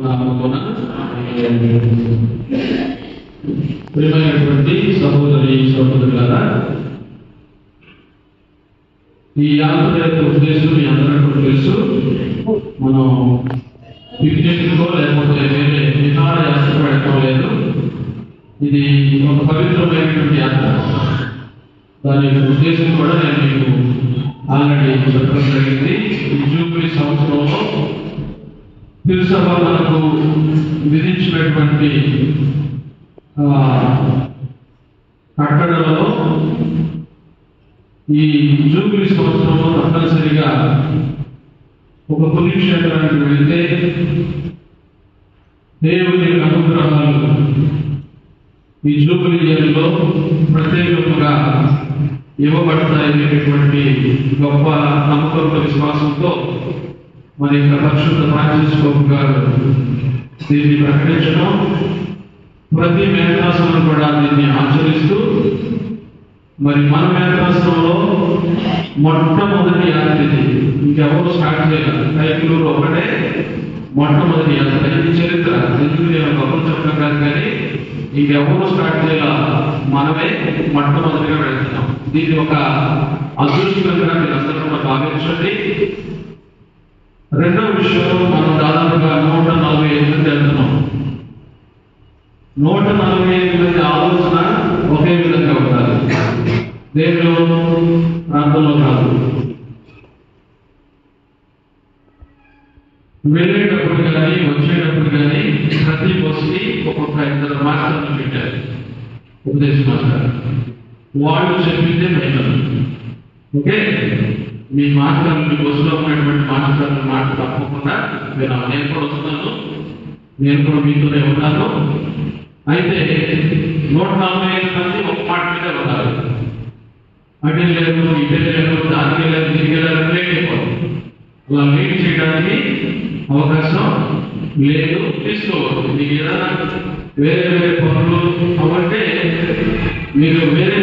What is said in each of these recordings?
నామమున ప్రియమైనటువంటి సహోదరి సహోదరులారా, ఈ యాత్ర యొక్క ఉద్దేశం మీ అందరికీ తెలుసు. మనం పిక్నిక్లో లేకపోతే వేరే విహార యాత్ర పెట్టడం లేదు. ఇది ఒక పవిత్రమైనటువంటి యాత్ర. దాని యొక్క ఉద్దేశం కూడా నేను మీకు ఆల్రెడీ చెప్పడం జరిగింది. ఈ జూబిలీ సంవత్సరంలో తిరుసభ మనకు విధించినటువంటి కట్టడలలో ఈ జూబిలీ సంవత్సరంలో తప్పనిసరిగా ఒక పుణ్యక్షేత్రానికి వెళితే దేవుని అనుగ్రహాలు ఈ జూబిలీ ఇయర్లో ప్రత్యేకంగా ఇవ్వబడతాయనేటువంటి గొప్ప నమ్మకంతో విశ్వాసంతో మరి పరిశుద్ధ ఫ్రాన్సిస్ పోప్ గారు దీన్ని ప్రకటించడం, ప్రతి మేధాసనం కూడా దీన్ని ఆచరిస్తూ మరి మన మేధాసనంలో మొట్టమొదటి యాత్ర ఇది. ఇంకెవరు స్టార్ట్ చేయాలి. కైకలూరు ఒకటే మొట్టమొదటి యాత్ర. ఇది చరిత్ర. ఎందుకు నేను గొప్పలు చెప్పడం కాదు, కానీ ఇంకెవరు స్టార్ట్ చేయాల, మనమే మొట్టమొదటిగా వెళ్తున్నాం. దీన్ని ఒక అదృష్టంగా మీరు అందరూ కూడా భావించండి. రెండవ విషయం, మనం దాదాపుగా 145 మంది వెళ్తున్నాం. 145 మంది ఆలోచన ఒకే విధంగా ఉండాలి. దేవుడు ప్రాంతంలో కాదు. వెళ్ళేటప్పుడు కానీ వచ్చేటప్పుడు కానీ ప్రతి బస్సుకి ఒక్కొక్క 2 మాస్టర్లు పెట్టారు, ఉపదేశ మాస్టర్. వాళ్ళు చెప్పిందే మెయిన్. ఓకే, మీ మాస్టర్లు, మీ బస్సులో ఉన్నటువంటి మాస్టర్ల మాట తప్పకుండా వినాలి. నేను కూడా వస్తున్నాను, నేను కూడా మీతోనే ఉన్నాను. అయితే 145 మంది ఒక మాట మీద ఉన్నారు. అటు లేదు, ఇటే లేదు, దానికి లేదు, తిరిగి లేదు, లేట్ అయిపోతుంది. అలా లేట్ చేయడానికి అవకాశం లేదు. తీసుకోవద్దు. మీకు ఏదైనా వేరే వేరే పనులు అవంటే మీరు వేరే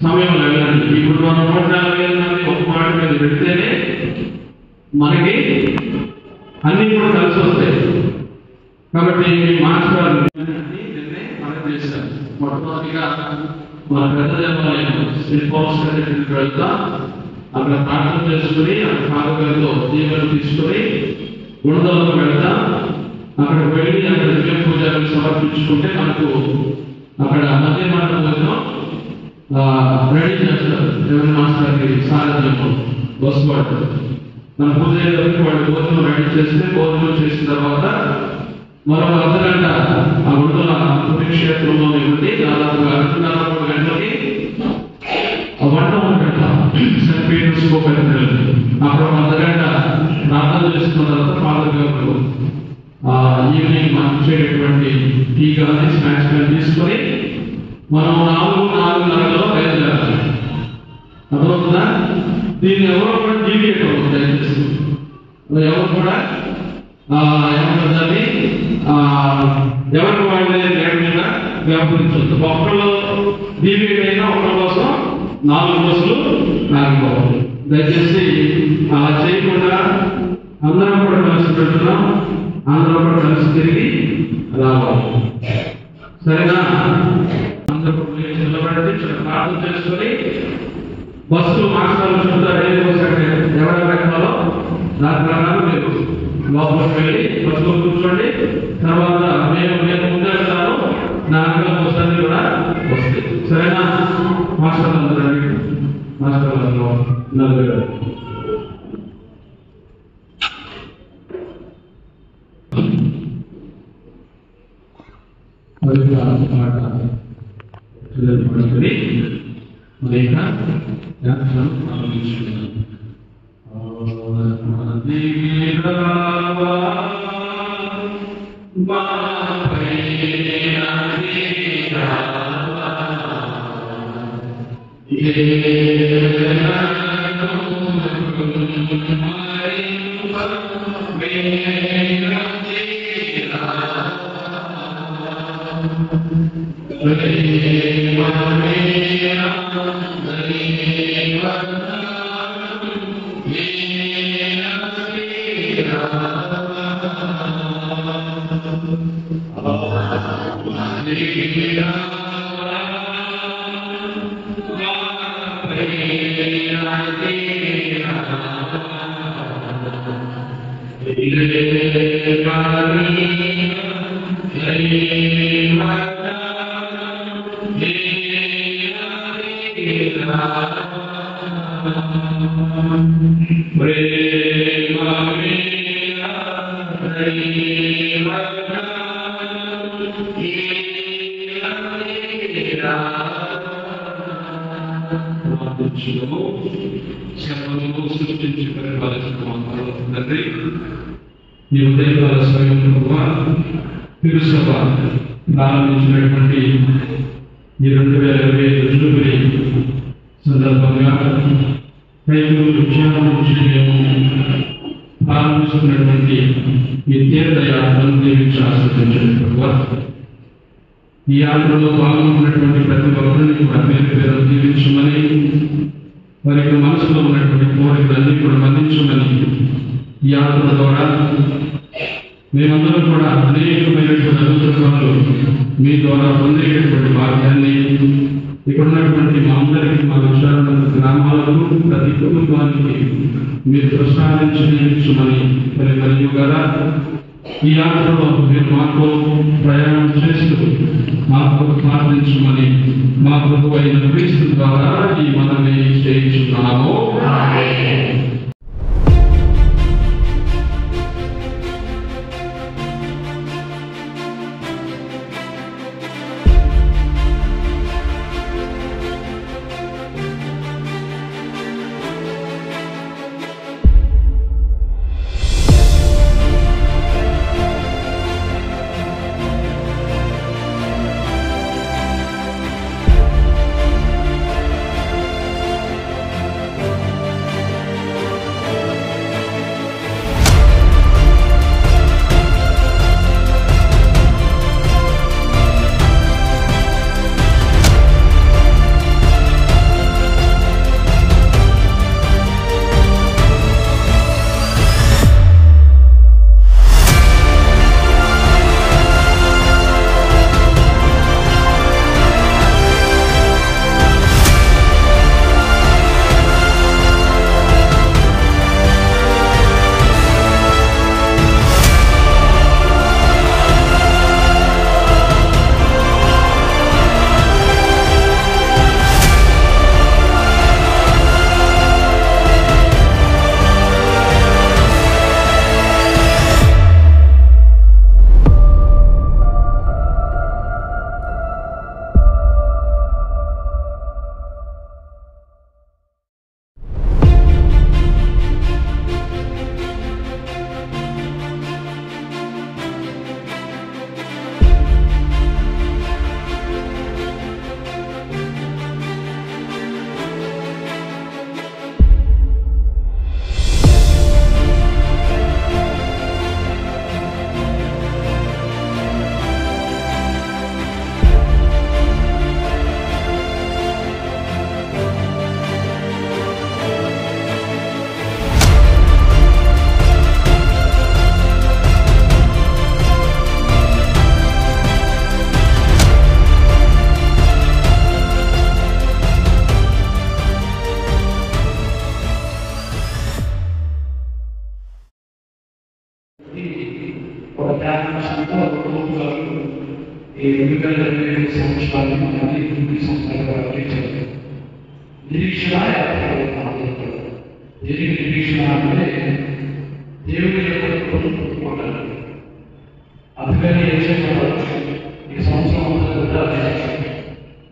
సమయంలో వెళ్ళండి. ఇప్పుడు మనం 140 మంది ఒక మాట మీద పెడితేనే మనకి అన్ని కూడా కలిసి వస్తాయి. కాబట్టి మీ మాస్టర్ మనం చేశారు. మొట్టమొదటిగా మన పెద్ద దేవాలయం శ్రీపోస్కి వెళ్తాం. అక్కడ ప్రార్థన చేసుకుని అక్కడ పాదగారితో దీవెనలు తీసుకుని గుణదలకు వెళ్తాం. అక్కడ వెళ్ళి అక్కడ దివ్య పూజలు సమర్పించుకుంటే మనకు అక్కడ మధ్యమాట భోజనం రెడీ చేస్తారు. దేవుని మాస్టర్కి సారథ్యంలో వస్తువాడు మన పూజ వాళ్ళు భోజనం రెడీ చేస్తే, భోజనం చేసిన తర్వాత మరో అర్ధగంట ఆ గుణదల పుణ్యక్షేత్రంలో ఉండి దాదాపుగా 2:30 గంటలకి వంట ఉంటాడు. సెయింట్ పీటర్స్ అక్కడ 1 గంట ప్రార్థన చేసుకున్న తర్వాత ఫాదర్ గారు ఈవినింగ్ మనం ఇచ్చేటటువంటి టీ కానీ స్నాక్స్ కానీ తీసుకొని మనం 4:30 బయలుదేరాలి. అర్థమవుతుందా? దీన్ని ఎవరో కూడా డీవియేట్ అవుతుంది. దయచేసి ఎవరు కూడా ఏమంటుందని ఎవరికి వాళ్ళే నేడు మీద వ్యాపరించవద్దు. ఒక్కళ్ళు డీవియేట్ అయినా ఒకరి కోసం 4 బస్సులు ఆగిపోవాలి. దయచేసి అలా చేయకుండా అందరం కూడా కలిసి పెడుతున్నాం. అందరం కూడా కలిసి తిరిగి రావాలి. సరేనా? అందరూ నిలబడి ప్రార్థన చేసుకొని బస్సులు మాస్టర్లు చెప్తారు ఏ బస్సు అంటే ఎవరు ఎక్కాలో దాని ప్రకారం మీరు లోపలికి వెళ్ళి బస్సులో కూర్చోండి. తర్వాత మేము ముందే వెళ్తాను, నా అంకల బస్సు కూడా వస్తాయి. సరేనా? మాస్టర్లు అందరూ మాస్టర్లలో నలుగురు సృష్టించి పరిపాలించడం తండ్రి నీ ఉదయకాల సమయంలో తిరుసభ ప్రారంభించినటువంటి ఈ 2025 జూబిలీ సందర్భంగా కైకూరు క్షేమం నుంచి మేము ప్రారంభిస్తున్నటువంటి ఈ తీర్థయాత్రను దీవించి ఆస్వాదించండి ప్రభువా. ఈ యాత్రలో పాల్గొన్నటువంటి ప్రతి ఒక్కరిని కూడా పేరు దీవించమని, వారి యొక్క మనసులో ఉన్నటువంటి కోరికలన్నీ కూడా మన్నించమని, ఈ యాత్ర ద్వారా మేమందరం కూడా అనేకమైనటువంటి అనుగ్రహాలు మీ ద్వారా పొందేటటువంటి భాగ్యాన్ని ఇక్కడ ఉన్నటువంటి మా అందరికీ, మా విచారణ గ్రామాలకు, ప్రతి కుటుంబానికి మీరు ప్రసాదించమని మరియు కదా ఈ యాత్రలో మీరు మాతో ప్రయాణం చేస్తూ మాకు ప్రార్థించమని మా ప్రభు అయిన క్రీస్తు ద్వారా ఈ మనమే చేయించున్నాము.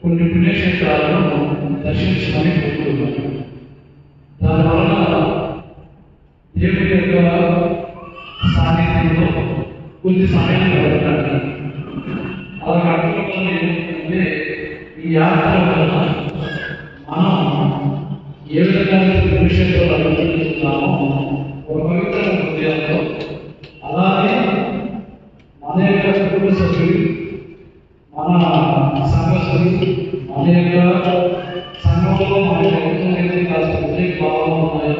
కొన్ని పుణ్యక్షేత్రాలను దర్శించమని కోరుతున్నాను. దానివల్ల దేవుని యొక్క సాన్నిధ్యంలో కొద్ది సమయం గడపడానికి అలా గడపడం ఏంటంటే ఈ యాత్ర వల్ల మనం ఏ విధంగా పుణ్యక్షేత్రాలు అనుకుంటున్నామో ఒక పవిత్ర హృదయంతో, అలాగే మన యొక్క కుటుంబ సభ్యులు, మన సంఘస్థులు, మన యొక్క సంఘంలో మన యొక్క కాస్త ఉద్రేక భావాలు ఉన్నాయో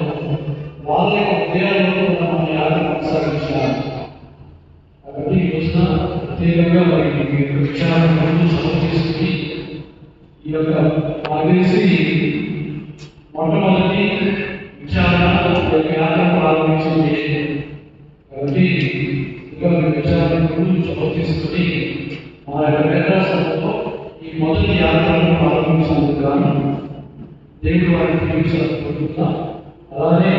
వాళ్ళ యొక్క ఉదయాల్లో మన యాత్ర కొనసాగించాలి. కాబట్టి ఈ రోజున ప్రత్యేకంగా వారికి విచారణను సమర్పిస్తుంది. ఈ యొక్క ఆవేసి మొట్టమొదటి విచారణ యాత్ర ప్రారంభించింది. కాబట్టి ఇంకా విచారణను సమర్పిస్తుంది. మా యొక్క వేదాసంలో ఈ మొదటి యాత్రను ప్రారంభించినందుకు గాను దేవుడు వారికి దీవించాలనుకుంటున్నా. అలానే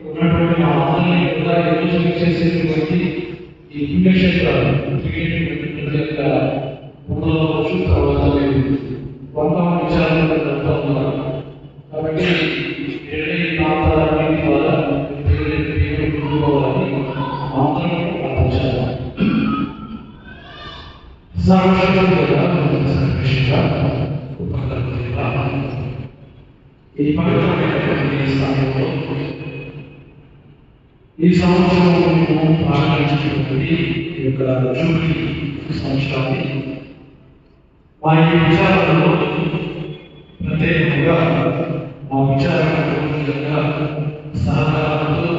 ఉన్నటువంటి మా అందరినీ కూడా ఈరోజు చేసేటువంటి ఈ పుణ్యక్షేత్రాలు యొక్క పొందవచ్చు. తర్వాత కొంత విచారణ జరుగుతూ ఉన్నారు. కాబట్టి ప్రాంతాలన్నింటి ద్వారా పొందుకోవాలని అందరం ప్రార్థించాలి. ఈ పవిత్రమైనటువంటి సమయంలో ఈ సంవత్సరం ప్రారంభించినటువంటి ఈ యొక్క జూబ్లీ సంవత్సరాన్ని మా ఈ విచారణలో ప్రత్యేకంగా మా విచారణ సహకారంతో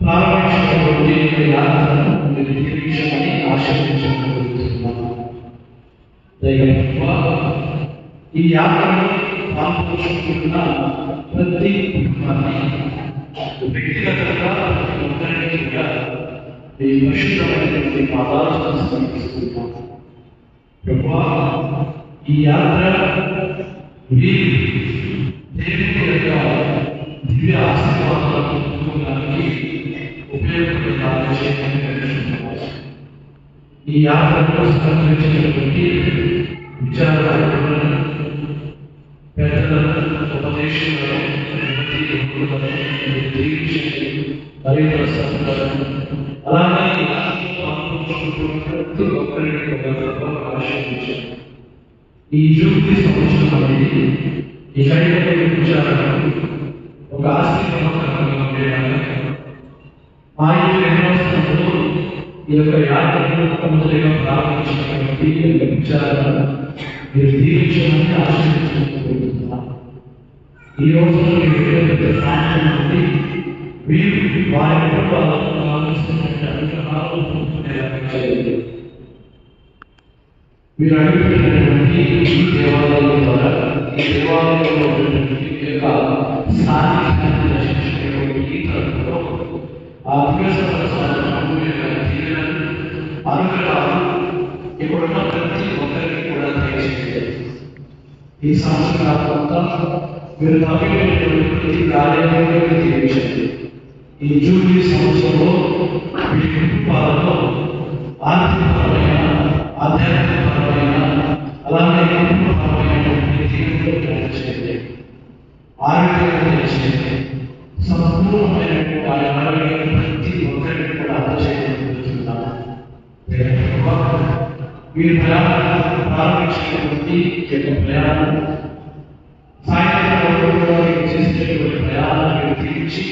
ప్రారంభించినటువంటి యాత్రను మీరు దీవించమని ఆశీర్వదించగలుగుతున్నాను. ఈ యాత్రను పాల్పంచుకుంటున్న ప్రతి కుటుంబాన్ని వ్యక్తిగతంగా అందరినీ కూడా ఈ పరిశుద్ధమైనటువంటి పాదాలను సమర్పిస్తున్నాం. ఈ యాత్ర దేవుని యొక్క దివ్య ఆశీర్వాదాలను పొందడానికి ఉపయోగపడే ఈ యాత్రలో సహకరించినటువంటి విచారాలను పెద్దలను ఉపదేశాలను అలానే ప్రతి ఒక్కరికి ఆశీర్వదించారు. ఈ జూబ్లీ సంవత్సరం అనేది ఈ కైక విచారణకు ఒక ఆశీర్వాదకరంగా ఉండేలాగా మా సంవత్సరంలో ఈ యొక్క యాత్రను మొదలుగా ప్రారంభించినటువంటి ఈ యొక్క విచారణ మీరు దీవించమని ఆశీర్వదించుకుంటున్నాను. ఈ రోజున మీరు ప్రాంతం నుండి వీరు వారి కుటుంబాలను ఆలోచిస్తున్న అనుగ్రహాలు పొందుకునేలాగా చేయండి. మీరు అడుగుతున్నటువంటి ఈ దేవాలయం ద్వారా ఈ దేవాలయంలో ఉన్నటువంటి యొక్క స్థానికాన్ని దర్శించినటువంటి ఈ తరంలో ఆ అనుగ్రహాలు ఇప్పుడున్న ప్రతి ఒక్కరికి కూడా తెలియజేయండి. ఈ సంవత్సరం మీరు తప్పినటువంటి కార్యాలయంలో తెలియజేయండి. ఈ జూబ్లీ సంవత్సరంలో మీ కుటుంబాలలో ఆర్థికపరమైన ఆధ్యాత్మికపరమైన అలానే కుటుంబపరమైనటువంటి జీవితంలో తెలియజేయండి. ఆరోగ్యంగా తెలియజేయండి. సంపూర్ణమైనటువంటి ఆరోగ్యాన్ని ప్రతి ఒక్కరికి కూడా అందజేయగలుగుతున్నాను. మీరు ప్రయాణం ప్రారంభించినటువంటి ప్రయాణం సాయంత్రం చేసినటువంటి ప్రయాణాన్ని తీర్చి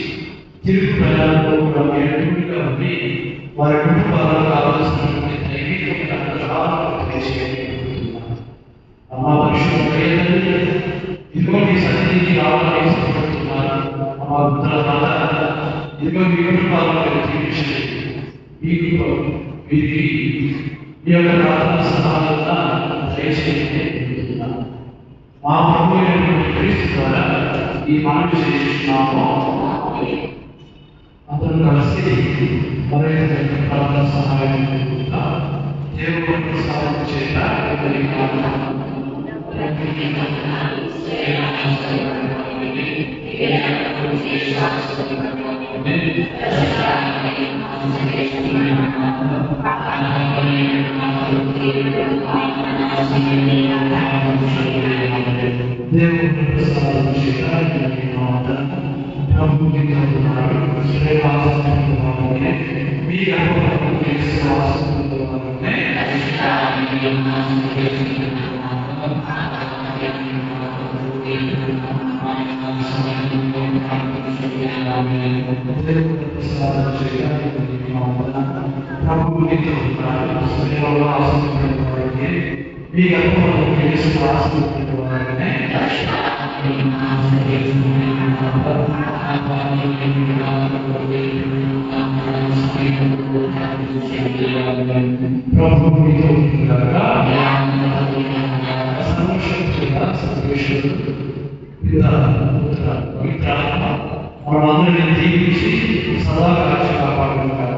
తిరుగు ప్రయాణంలో కూడా ఎదురుగా ఉండి వారి కుటుంబాలకు కావాల్సినటువంటి దైవికమైన అనుగ్రహాలను తెలియజేయగలుగుతున్నాను. అమ్మా పరిశుభ్రత ఇదిగో మీ సన్నిధికి రావాలని ఇష్టపడుతున్నారు. అమ్మా ఉత్తర ఇదిగో మీ కుటుంబాలను తీర్చండి. వీరికి మీ యొక్క ప్రార్థన సహాయంగా దయచేయండి. మా ప్రభు అయినటువంటి క్రీస్తు ద్వారా ఈ మనవి చేస్తున్నాము. అందరూ కలిసి మరైన ప్రార్థన సహాయం దేవుడు సహాయం చేయాలి. మనందరినీ దీవించి సదా కాచి కాపాడుకుంటాక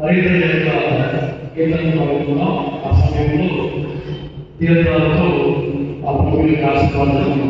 రైతుల యొక్క గీతలను పాడుకున్నాం. ఆ సమయంలో తీర్థాలతో ఆ భూమిని కాసుకోవాలి.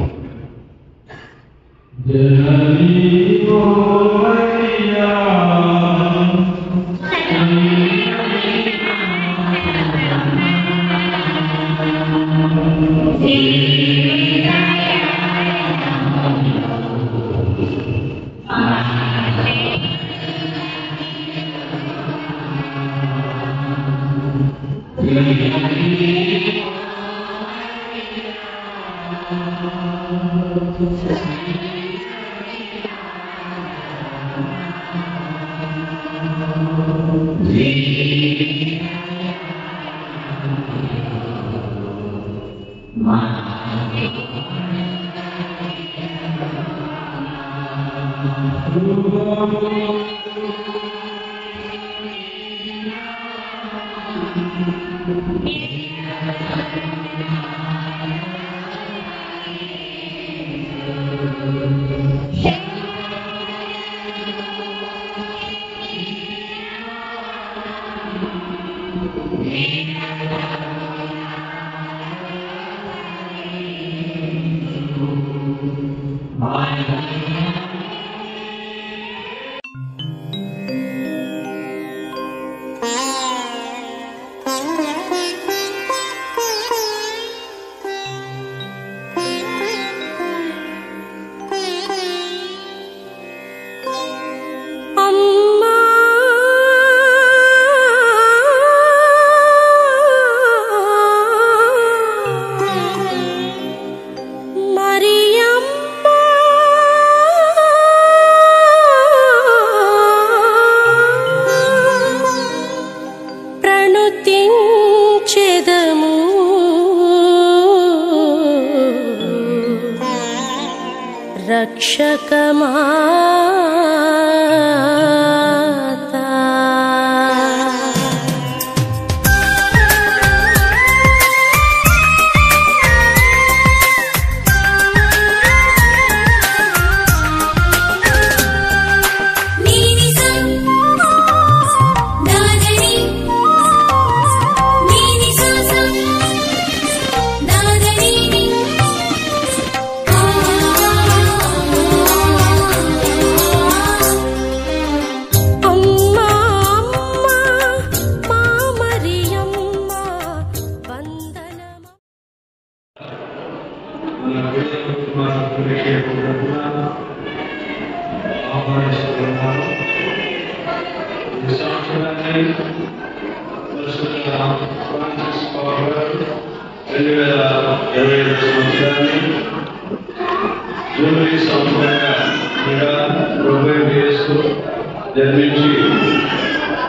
జన్మించి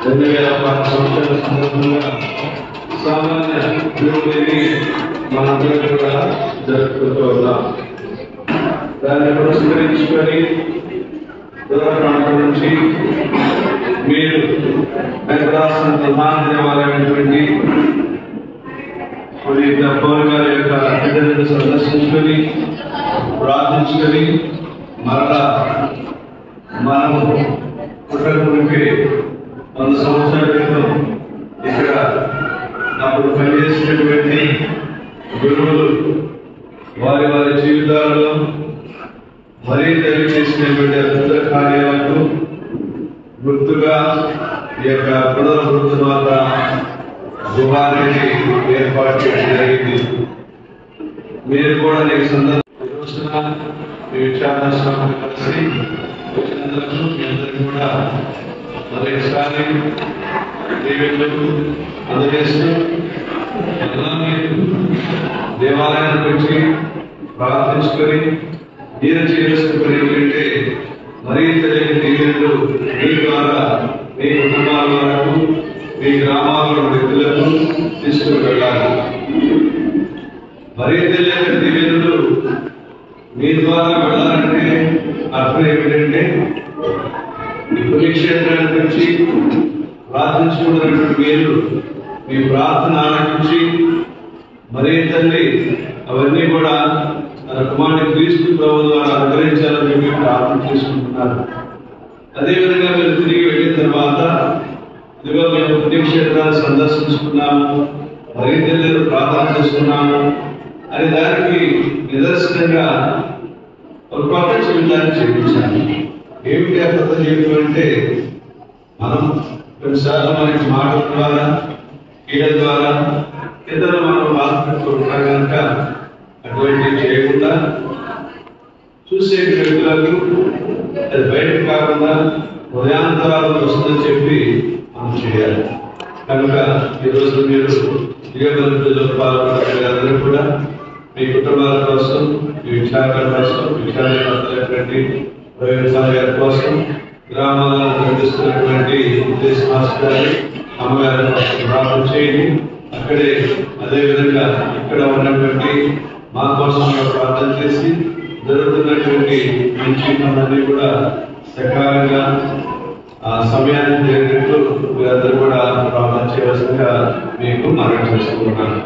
2005 సంవత్సరాల సందర్భంగా సామాన్య జూబ్లీని మనందరం కూడా జరుపుకుంటూ ఉన్నాం. దాన్ని పురస్కరించుకొని దూర ప్రాంతం నుంచి మీరు రాష్ట్ర ప్రధాన దేవాలయమైనటువంటి పౌరు గారి యొక్క అతిథులను సందర్శించుకొని ప్రార్థించుకొని మరలా మనము పుట్టకమునిపై 100 సంవత్సరాల క్రితం ఇక్కడ అప్పుడు పనిచేసినటువంటి గురువులు వారి వారి జీవితాలలో మరీ తెలియజేసినటువంటి అద్భుత కార్యాలకు గుర్తుగా ఈ యొక్క పునర్వృద్ధమాత గృహానికి ఏర్పాటు చేయడం జరిగింది. మీరు కూడా నీకు సందర్భంగా మీ విచారణాశ్రమం కలిసి వచ్చినందుకు మీ అందరికీ కూడా మరొకసారి దీవెనలు అందజేస్తూ దేవాలయానికి వచ్చి ప్రార్థించుకొని దీన చేసుకుని ఏంటంటే మరీ తెలియని దీవెనలు మీ ద్వారా మీ కుటుంబాల వరకు మీ గ్రామాల్లో వ్యక్తులకు తీసుకుని వెళ్ళాలి. మరీ తెలియని దీవెనలు మీ ద్వారా వెళ్ళాలంటే అర్థం ఏమిటంటే ఈ పుణ్యక్షేత్రానికి వచ్చి ప్రార్థించుకున్నటువంటి మీరు మీ ప్రార్థన ఆలకించి మరీ తల్లి అవన్నీ కూడా తన కుమారుని క్రీస్తు ప్రభు ద్వారా అనుగ్రహించాలని చెప్పి ప్రార్థన చేసుకుంటున్నారు. అదేవిధంగా మీరు తిరిగి వెళ్ళిన తర్వాత ఇదిగో మేము పుణ్యక్షేత్రాన్ని సందర్శించుకున్నాము, మరింత ప్రార్థన చేసుకున్నాము అనే దానికి నిదర్శనంగా ఒక కొత్త జీవితాన్ని జీవించాలి. ఏమిటి ఆ కొత్త జీవితం అంటే, మనం కొన్నిసార్లు మనకి మాటల ద్వారా కీళ్ళ ద్వారా ఇతరులు మనం బాధపడుతూ ఉంటాం కనుక అటువంటివి చేయకుండా చూసే వ్యక్తులకు అది బయటకు కాకుండా హృదయాంతరాలు వస్తుందని చెప్పి మనం చేయాలి. కనుక ఈరోజు మీరు దివ్యబలిలో పాల్గొన్నవారందరూ కూడా మీ కుటుంబాల కోసం, మీ విచారణ కోసం, విచారణటువంటి ప్రయోజనాల గారి కోసం, గ్రామాలను నడిపిస్తున్నటువంటి ఉద్దేశ మాస్టర్ అమ్మగారి కోసం ప్రార్థన చేయండి. అక్కడే అదేవిధంగా ఇక్కడ ఉన్నటువంటి మా కోసం ప్రార్థన చేసి జరుగుతున్నటువంటి మంచి పనులన్నీ కూడా సకాలంగా ఆ సమయాన్ని జరిగినట్లు మీరందరూ కూడా ప్రార్థన చేయవలసిందిగా మీకు మనవి చేసుకుంటున్నాను.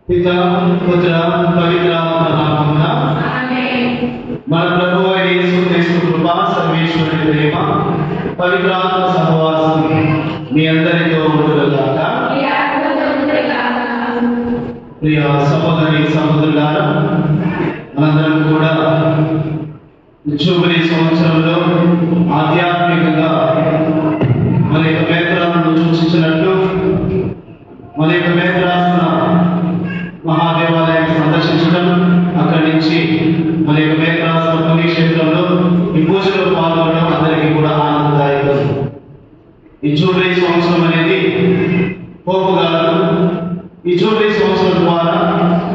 పితా పుత్ర పవిత్రాత్మ నామమున మన ప్రభువు అయిన యేసుక్రీస్తు కృప సర్వేశ్వరుని ప్రేమ పవిత్రాత్మ సహవాసం మీ అందరితో ఉండుగాక. ప్రియ సహోదరి సహోదరులారా, మనందరం కూడా జూబిలీ సంవత్సరంలో ఆధ్యాత్మికంగా మన యొక్క మేత్రాలను సూచించినట్టు మన యొక్క మేత్రాసన మహాదేవాలయాన్ని సందర్శించడం, అక్కడి నుంచి మన యొక్క మేత్రాసన పుణ్యక్షేత్రంలో ఈ పూజలో పాల్గొనడం అందరికీ కూడా ఆనందదాయకం. ఈ జూబిలీ సంవత్సరం అనేది పోపు గారు ఈ జూబిలీ సంవత్సరం ద్వారా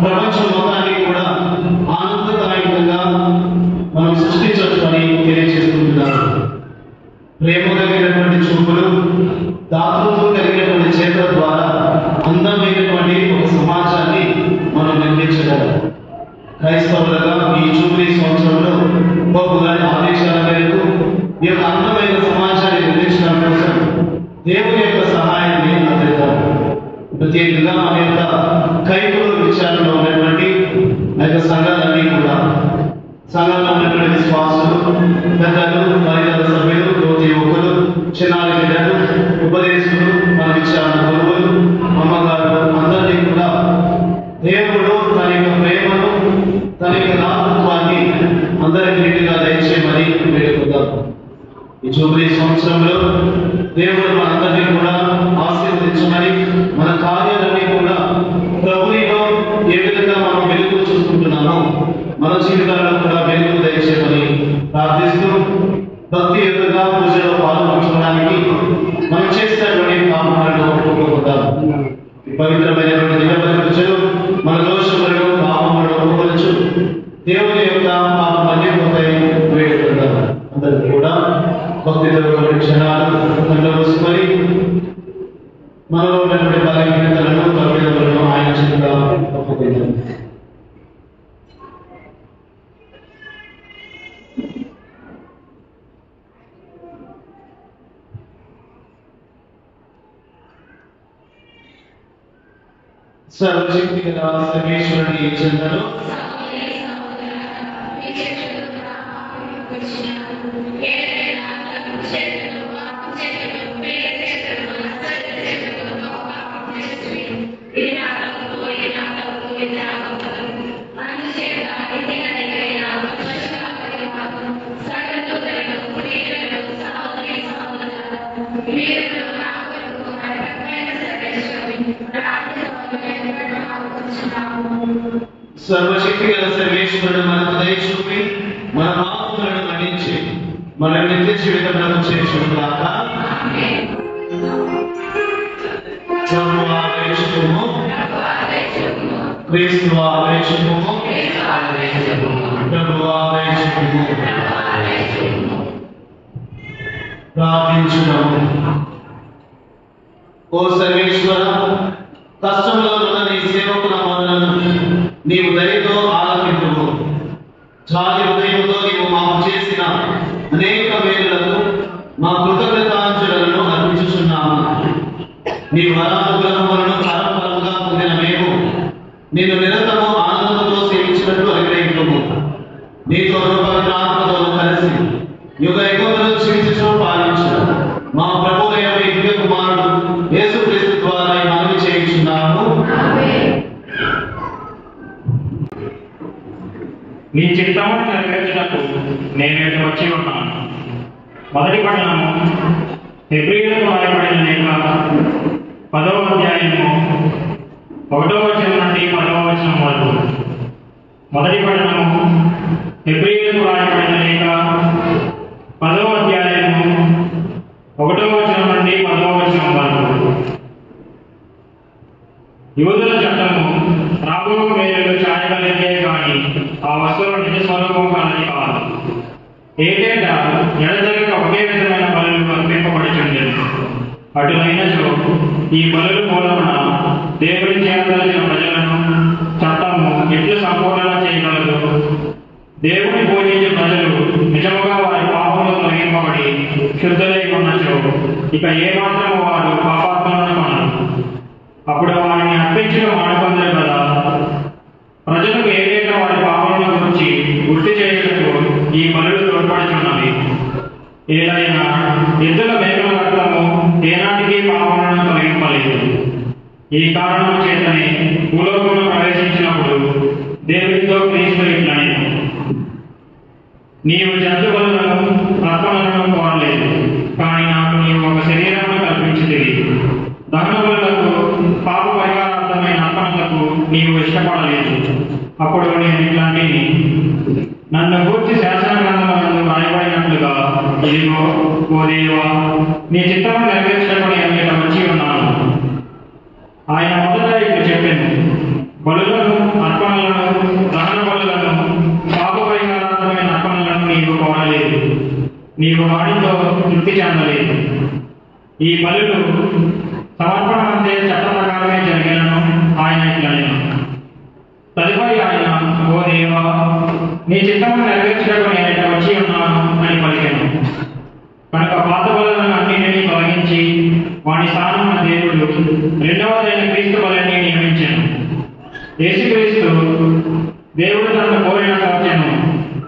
ప్రపంచం మొత్తాన్ని కూడా ఆనందదాయకంగా మనం సృష్టించవచ్చని తెలియజేస్తుంటున్నారు. ప్రేమ కలిగినటువంటి చూపులు, దాతృత్వం కలిగినటువంటి చేతుల ద్వారా అందమైనటువంటి ఒక సమాజాన్ని మనం నిర్మించగలం. క్రైస్తవులుగా ఈ జూబిలీ సంవత్సరంలో పోపు గారి ఆదేశాల మేరకు ఈ యొక్క అందమైన సమాజాన్ని నిర్మించడం కోసం దేవుని యొక్క సహాయాన్ని అందిద్దాం. ప్రత్యేకంగా మన యొక్క కైకూరు విచారణలో ఉన్నటువంటి ఆ యొక్క సంఘాలన్నీ కూడా సంఘంలో ఉన్నటువంటి విశ్వాసులు, పెద్దలు, మహిళల సభ్యులు, యువతి యువకులు, చిన్నారి బిడ్డలు, ఉపదేశులు, మన విచారణ గురువులు, అమ్మగారు అందరినీ కూడా దేవుడు తన యొక్క ప్రేమను, తన యొక్క నాయకత్వాన్ని అందరికీ నీటిగా దయచేయమని వేడుకుందాం. ఈ జూబిలీ సంవత్సరంలో దేవుడు మనందరినీ కూడా ఆశీర్వదించమని, మన కార్యాలన్నీ కూడా ప్రభునిలో ఏ విధంగా మనం వెలుగు చూసుకుంటున్నామో మన జీవితాల్లో కూడా వెలుగు దయచేయమని ప్రార్థిస్తూ భక్తి యుద్ధంగా పూజలో పాల్గొనడానికి మనం చేసినటువంటి పాపములను ఒప్పుకుందాం. పవిత్రమైనటువంటి దివ్యబలి పూజలు మన దోషములను, పాపములను ఒప్పుకొనచ్చు దేవుని యొక్క పాపమన్నీ పోతాయి వేడుకుందాం. అందరికీ కూడా భక్తితో క్షణాలు కండవసుకొని మనలో ఉన్నటువంటి బలహీనతలను, బలహీనతలను ఆయన చేత ఒప్పుకుందాం. సర్వశక్తి గల సర్వేశ్వరుని చెందను సర్వశక్తి గల సర్వేశ్వరుడు మనకు దయ చూపి మన పాపములను మన్నించి మన నిత్య జీవితంలో చేర్చుగాక. ప్రభువా వేచుకుము, క్రీస్తువా వేచుకుము, ప్రభువా వేచుకుము. ప్రార్థించుదాము. ఓ సర్వేశ్వర, కష్టంలో ఉన్న నీ సేవకుల మనలను నీవు దయతో ఆలకించుము. జాతి హృదయంతో నీవు మాకు చేసిన అనేక మేలులకు మా కృతజ్ఞతాంజలులను అర్పించుచున్నాము. నీ వరానుగ్రహములను పరంపరంగా పొందిన మేము నిన్ను నిరంతరము ఆనందంతో సేవించినట్లు అనుగ్రహించుము. నీతో పవిత్రాత్మతో కలిసి యుగ యుగములను జీవించు పాలించు మా ప్రభువైన మీ దివ్య కుమారుడు యేసుక్రీస్తు ద్వారా మనవి చేయించున్నాము. నీ చిత్తమును నెరవేర్చుటకు నేను వచ్చి ఉన్నాను. మొదటి పట్టణము హెబ్రీయులకు రాయబడిన లేఖ 10వ అధ్యాయము 1వ వచనం నుండి 10వ వచనం వరకు. మొదటి పట్టణము హెబ్రీయులకు రాయబడిన లేఖ 10వ అధ్యాయము 1వ వచనం నుండి 10వ వచనం వరకు. యూదుల చట్టము రాబో మేలు ఛాయగలిగే కానీ ఆ వస్తువులు నిజ స్వరూపం కాదని కాదు. ఏటేటా ఎడతెగక ఒకే విధమైన బలులు అర్పింపబడుచుండెను. అటులైనచో ఈ బలుల మూలమున దేవుని చేతలచిన ప్రజలను చట్టము ఎట్లు సంపూర్ణంగా చేయగలదు? దేవుని పూజించే ప్రజలు నిజముగా వారి పాపములు తొలగింపబడి శుద్ధులై ఉన్నచో ఇక ఏమాత్రము వారు పాపాత్మలను కొనరు. అప్పుడు వారిని అర్పించడం మానుకొందరు కదా. బలులు తోడ్పడుచున్నవి. ఏదైనా ఎద్దుల మేకల రక్తము ఏనాటికి పాపములను తొలగింపలేదు. ఈ కారణం చేతనే భూలోకంలో ప్రవేశించినప్పుడు దేవునితో క్రీస్తు ఇట్లనే, నీవు జంతువులను అర్పణలను కోరలేదు, కానీ నాకు నీవు ఒక శరీరాన్ని కల్పించితివి. దహన బలులకు పాప పరిహారార్థమైన అర్పణలకు నీవు ఇష్టపడలేదు. అప్పుడు నేను ఇట్లాంటివి, నన్ను గూర్చి శాసన గ్రంథములందు రాయబడినట్లుగా, ఇదిగో ఓ దేవా, నీ చిత్తము నెరవేర్చడమని అన్నిట వచ్చి ఉన్నాను. ఆయన మొదట ఇప్పుడు చెప్పాను, బలులను, అర్పణలను, దహన బలులను, పాప పరిహారార్థమైన అర్పణలను నీవు కోరలేదు, నీవు వాటితో తృప్తి చెందలేదు. ఈ బలులు సమర్పణ అంతే చట్ట ప్రకారమే జరిగినను ఆయన ఇట్లనేను. తదుపరి ఆయన, ఓ దేవా, నీ చిత్తము నెరవేర్చడం నేను వచ్చి ఉన్నాను అని పలికాను. కనుక పాత బలులను అన్నింటినీ తొలగించి వాని స్థానమున దేవుడు రెండవదైన క్రీస్తు బలిని నియమించాను. యేసుక్రీస్తు దేవుడు తనను కోరినట్టు వచ్చాను.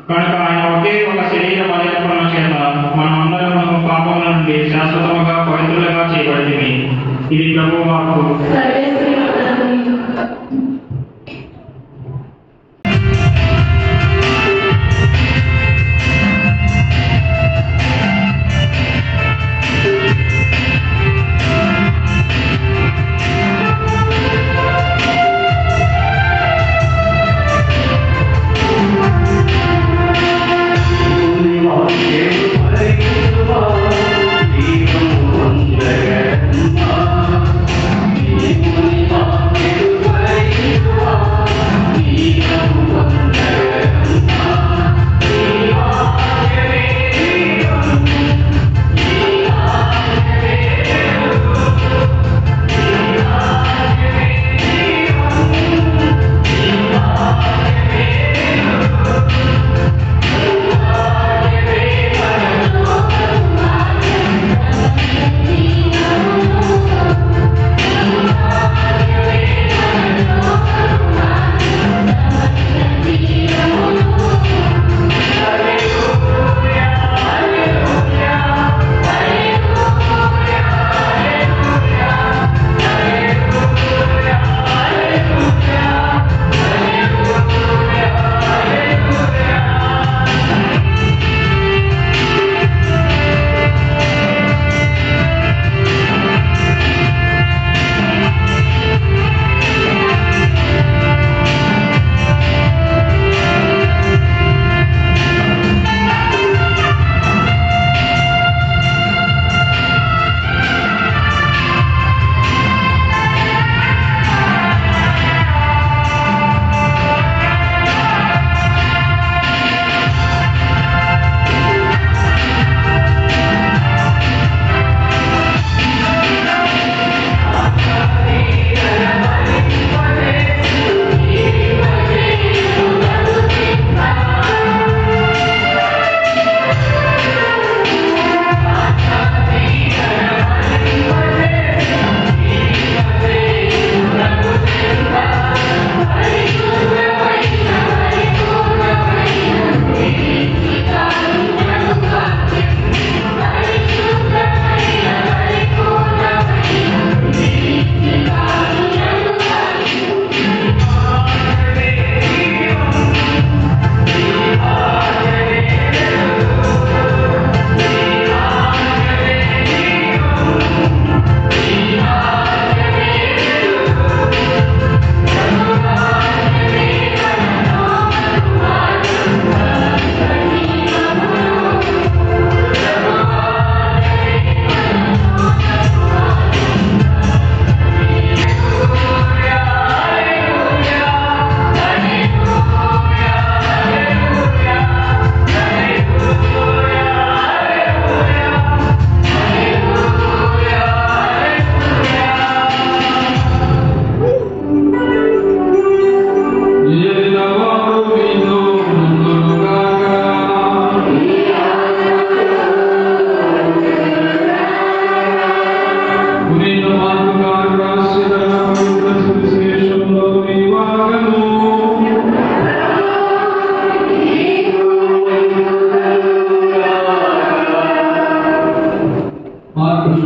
కనుక ఆయన ఒకే ఒక శరీర బలర్పణ చేత మనమందరము పాపముల నుండి శాశ్వతముగా పవిత్రులుగా చేయబడింది. ఇది ప్రభువు వాక్కు.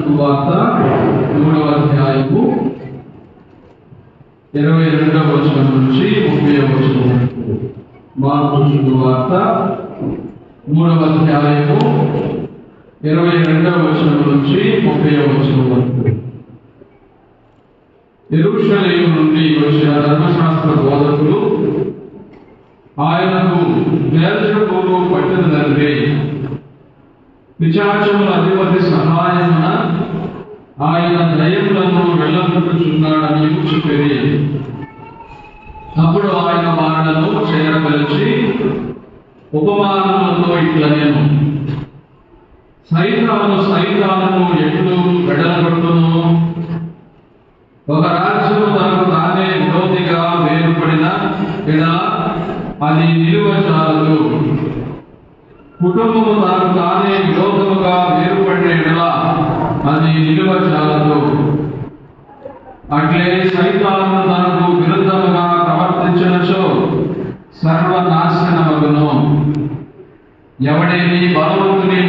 సువార్త 3వ అధ్యాయము 22వ వచనం నుంచి 30వ వచనం వరకు. మార్కు సువార్త 3వ అధ్యాయము 22వ వచనం నుంచి 30వ వచనం వరకు. యెరూషలేము నుండి వచ్చిన ధర్మశాస్త్ర బోధకులు ఆయనకు బెల్జెబూలు పట్టిన తండ్రి పిశాచముల అధిపతి సహాయమున ఆయన దయ్యములను వెళ్ళగొట్టుచున్నాడని చెప్పిరి. అప్పుడు ఆయన వాళ్లను చేరవలచి ఉపమానములతో ఇట్లనెను, సైతాను ఎట్లు వెడలగొట్టును? ఒక రాజ్యము తనకు తానే విరోధిగా వేరుపడిన ఎడల అది నిలువచాలదు. కుటుంబము తనకు తానే విరోధముగా వేరుపడిన ఎడల అది నిలువచాలదు. అట్లే సైతాను తనకు విరుద్ధముగా ప్రవర్తించినచో సర్వనాశనమగును. ఎవడేని బలవంతుని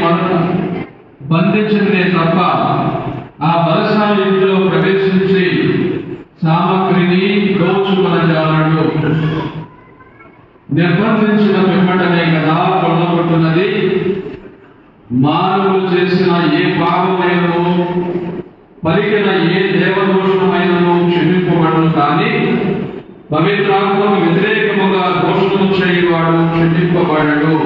బంధించినదే తప్ప ఆ బలశాలి ఇంటిలో ప్రవేశించి సామగ్రిని దోచుకొనజాలడు. నిర్బంధించిన పిమ్మటనే కదా కొల్లగొట్టున్నది. మానవులు చేసిన ఏ పాపమైనను పలికిన ఏ దేవదోషమైనను క్షమింపబడును, కానీ పవిత్రాత్మకు వ్యతిరేకముగా దోషము చేయువాడు క్షమింపబడడు.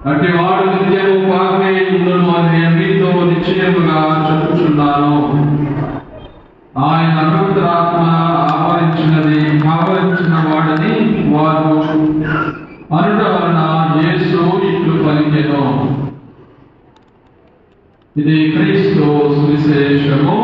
అట్టి వాడు నిత్యము పాపే ఉండును అని మీతో నిశ్చయముగా చెప్పుచున్నాను. ఆయన పవిత్రాత్మ ఆవరించిన వాడని వారు అనుట వలన యేసు ఇట్లు పలికెను. ఇది క్రీస్తు సువిశేషము.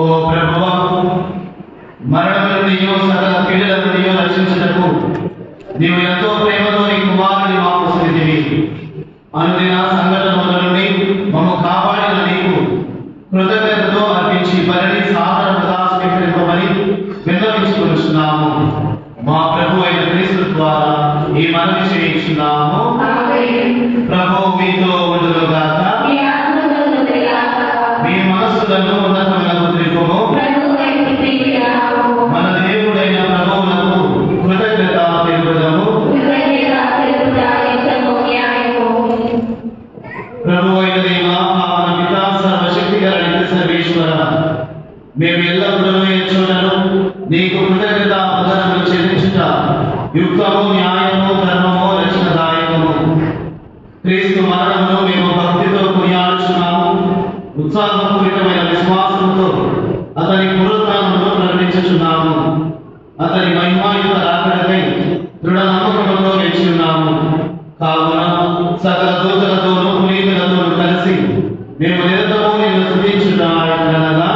ఓ ప్రభువా, మరణం నుండి సకల పీడల నుండి రక్షించుటకు నీవు ఎంతో ప్రేమతో నీ కుమారుని మాకు స్థితివి. అనుదిన సంఘటనల నుండి మమ్ము కాపాడిన నీకు కృతజ్ఞతతో అర్పించి పరిణి సాధారణంగా స్వీకరింపమని విన్నవించుకొనుచున్నాము. మా ప్రభు అయిన క్రీస్తు ద్వారా ఈ మనవి చేయించున్నాము. ప్రభువు మీతో ఉండునుగాక. మీ మనస్సులను ఉన్నతములకు త్రిప్పుము. మన దేవుడైన ప్రభువునకు కృతజ్ఞత తెలుపుదము. ప్రభు అయిన దేవా, మన పితా సర్వశక్తిగల నిత్య సర్వేశ్వర, మేము ఎల్లప్పుడూ ఎచ్చుటను నీకు కృతజ్ఞత వందనములు చెల్లించుట యుక్తము, న్యాయము, ధర్మము, రక్షణదాయకము. క్రీస్తు మరణమును మేము భక్తితో కొనియాడుచున్నాము. ఉత్సాహపూరితమైన విశ్వాసంతో అతని పునరుత్థానమును ప్రకటించుచున్నాము. ఆనందించుచున్నాము. అతని మహిమాయుత రాకడకై దృఢ నమ్మకంలో వేచి ఉన్నాము. కావున సకల దూతలతోనూ పునీతులతోనూ కలిసి మేము నిరతము నిన్ను స్తుతించుచున్నామనగా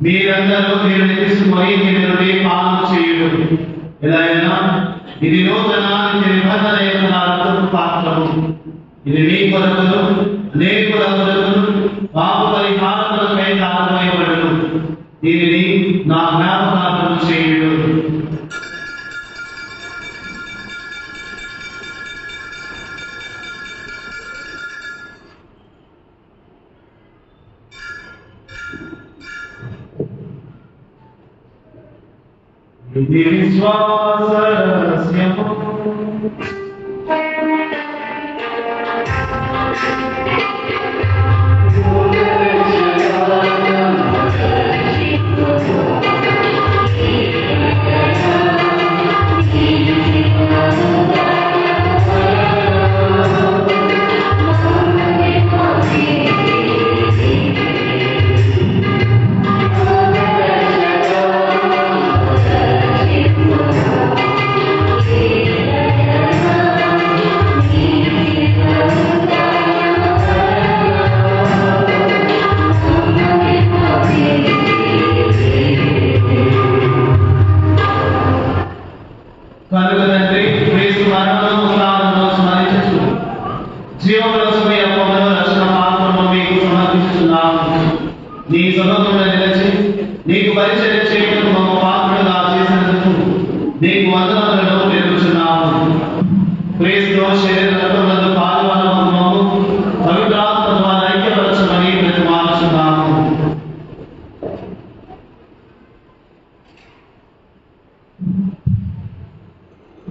మీరందరూ దీనిని తీసుకుని దీని నుండి పాలన చేయుడు. ఎలాగైనా ఇది నూతన నిబంధన యొక్క పాత్రము. ఇది మీ కొరకును అనేకుల కొరకును పాప పరిహారములకై దానమైబడును. దీనిని నా జ్ఞాపకార్థము చేయుడు. ఇది విశ్వాస రహస్యము.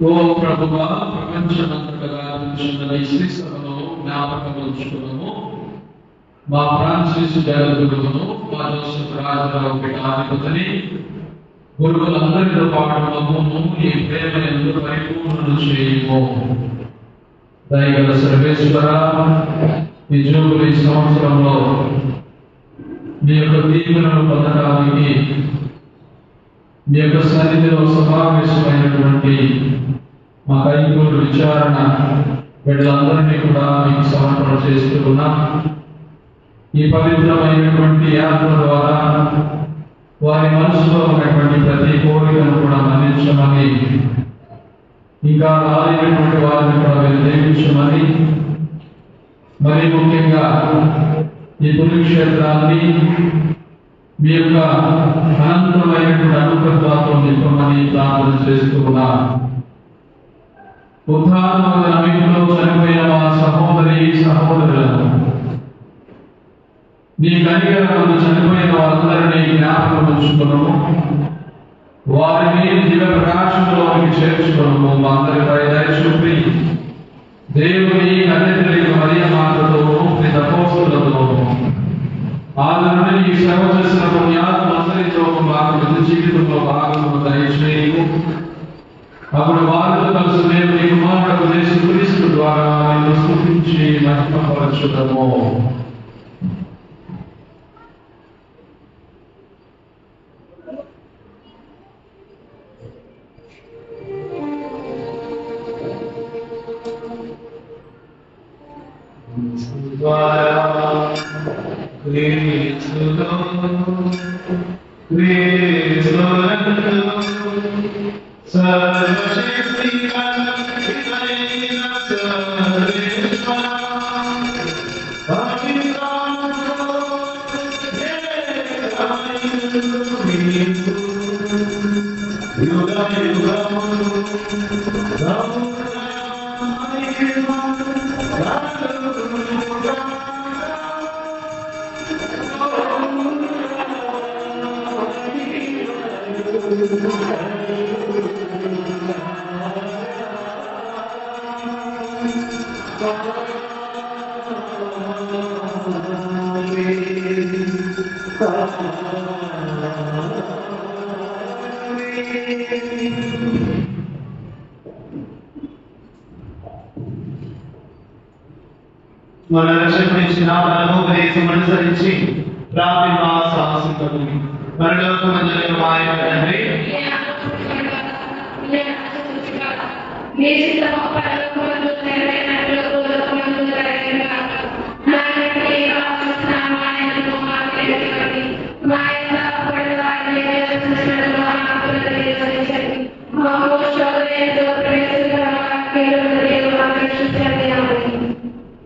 ఓ ప్రభువా, ప్రపంచమంతటా ఈ శ్రీ సభలో జ్ఞాపకం ఉంచుకున్నాము. మా ఫ్రాన్సిస్ జగద్గురువును, మా జోసెఫ్ రాజరావు పీఠాధిపతిని, గురువులందరితో పాటు మమ్మను ఈ ప్రేమను పరిపూర్ణులు చేయము. దయగల సర్వేశ్వర, ఈ జూబిలీ సంవత్సరంలో మీ యొక్క దీవెనను పొందడానికి మీ యొక్క సన్నిధిలో సమావేశమైనటువంటి మా కైగూరు విచారణ వీళ్ళందరినీ కూడా మీకు సమర్పణ చేస్తున్నాం. ఈ పవిత్రమైనటువంటి యాత్ర ద్వారా వారి మనసులో ఉన్నటువంటి ప్రతి కోరికను కూడా మన్నించమని, ఇంకా రాలేనటువంటి వారిని కూడా నిర్ణయించమని, మరి ముఖ్యంగా ఈ పుణ్యక్షేత్రాన్ని మీ యొక్క అనంతమైనటువంటి అనుగ్రహాలతో నింపమని ప్రార్థన చేస్తున్నాం. ఉద్ధారణ నమ్మికలో చనిపోయిన మా సహోదరి సహోదరులను నీ కనికరమును చనిపోయిన వారందరినీ జ్ఞాపకం ఉంచుకున్నాము. వారిని దివ్య ప్రకాశంలోకి చేర్చుకున్నాము. మా అందరిపై దయ చూపి దేవుని కన్యకలైన మరియ మాతతోనూ మీ తపోస్తులతోనూ ఆదరణ ఈ సేవ చేసిన పుణ్యాత్మందరితో మాకు నిజ జీవితంలో భాగము దయచేయము. అప్పుడు వారితో కలిసి మేము నీ కుమారుడు యేసుక్రీస్తు ద్వారా నిన్ను స్తుతించి మహిమపరచుదము. మన రక్షణ పరమోపదేశం అనుసరించి ప్రార్థన సాహసికము పరలోకమందున మా యొక్క తండ్రి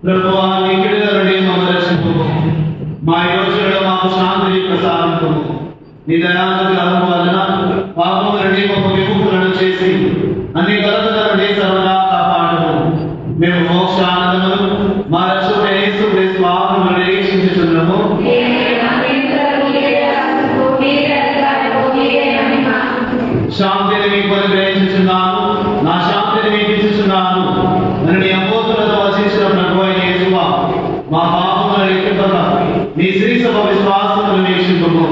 ప్రభువా నీ కిడలనే మమ్మ రక్షింపుము. మా యోచనలో మాకు శాంతిని ప్రసాదింపుము. నీ దయానుగ్రహం వలన పాపములని మాకు విముక్తులను చేసి అన్ని గలతల నుండి సర్వదా కాపాడుము. మేము మోక్షానందమును మా రక్షకుడైన యేసుక్రీస్తు ఆత్మను నిరీక్షించుచున్నాము. శాంతిని మీకు అనుగ్రహించుచున్నాను, నా శాంతిని మీకు ఇచ్చుచున్నాను అని నీ అపోస్తులతో వసించిన ప్రభువైన యేసువా, మా పాపములను లెక్కింపక నీ శ్రీ సభ విశ్వాసమును వీక్షింపుము.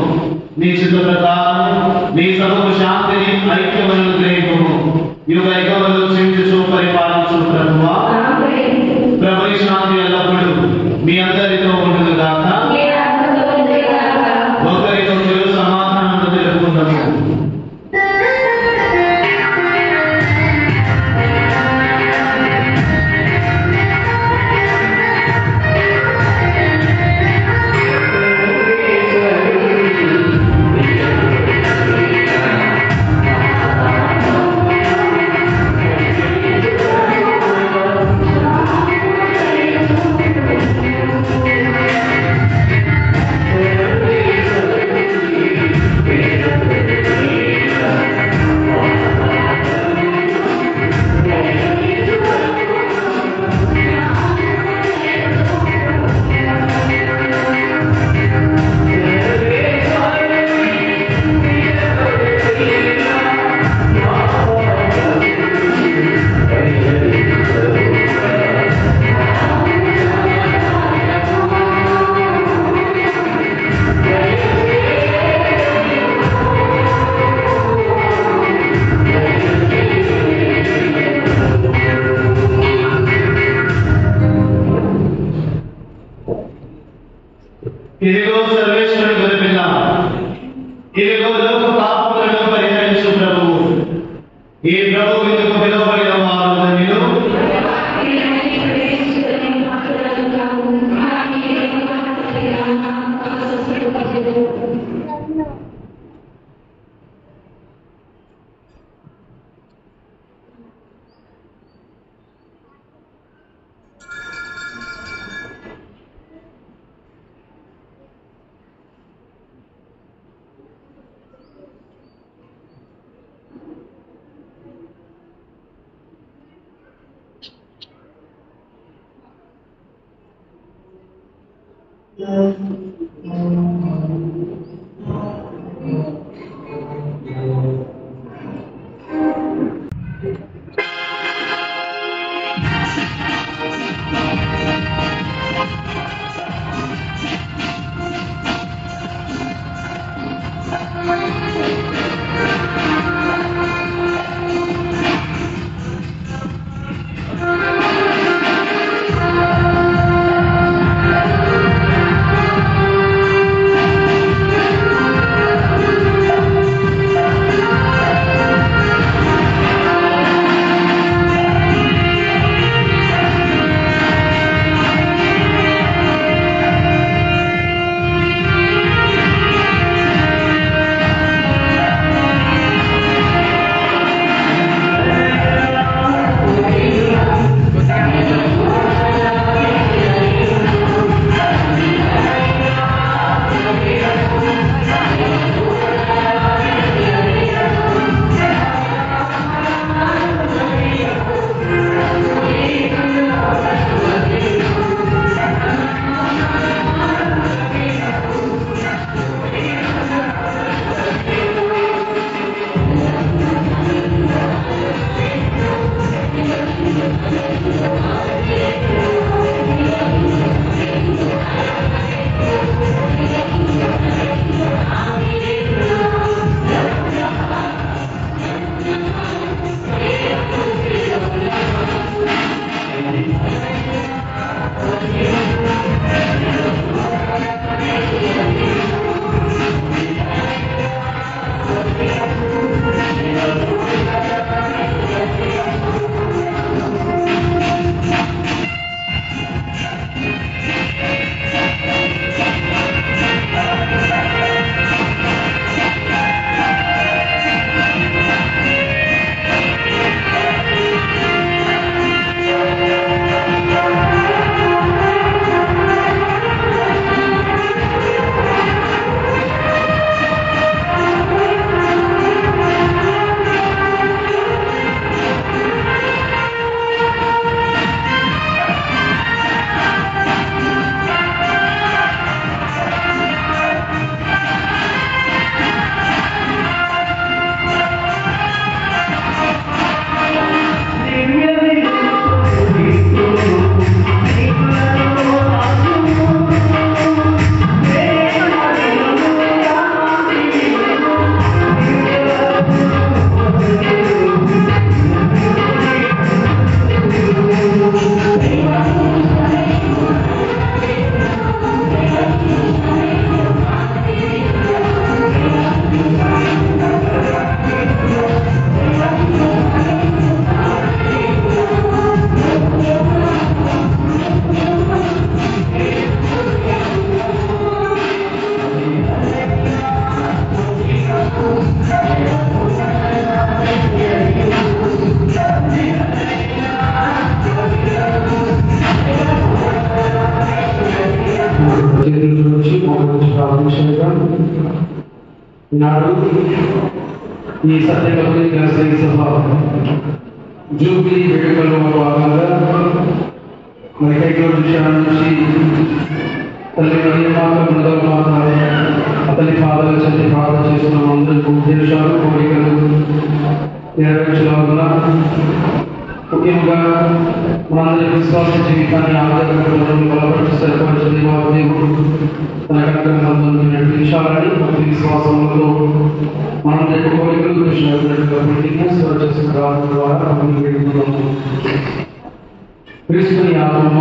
నీ చిత్త ప్రకారం నీ సభకు శాంతిని ఐక్యమును అనుగ్రహింపుము. యుగయుగములు చించుచు పరిపాలించు ప్రభువా. ప్రభుని శాంతి ఎల్లప్పుడూ మీ అందరితో ఉండును గాక. ఒకరితో చెడు సమాధానము తెలుపుకుందాము. ఇదిగో సర్వేశ్వరుడు ఇదిగో లోక పాపములను పరిహరించు ప్రభువు. ఈ ప్రభువు ఎందుకు పిలువబడిన వారు ధన్యులు. ఈనాడు ఈ సత్యకపల్లి సభ జూబ్లీ వేడుకల్లో భాగంగా మరి కైకూరు విషయాల నుంచి తల్లి మరియమాత బృందమాత అతని పాదాల చెంది ప్రార్థన చేస్తున్నాం. అందరికీ ఉద్దేశాలు కోరికలు నెరవేర్చలాగా ముఖ్యంగా మనందరి విశ్వాస జీవితాన్ని ఆధారపడడం బలపరిచే దేవుడు తన కనుక నడిపించాలని ప్రతి విశ్వాసంలో మనందరి కోరికలు ద్వారా క్రీస్తుని ఆత్మ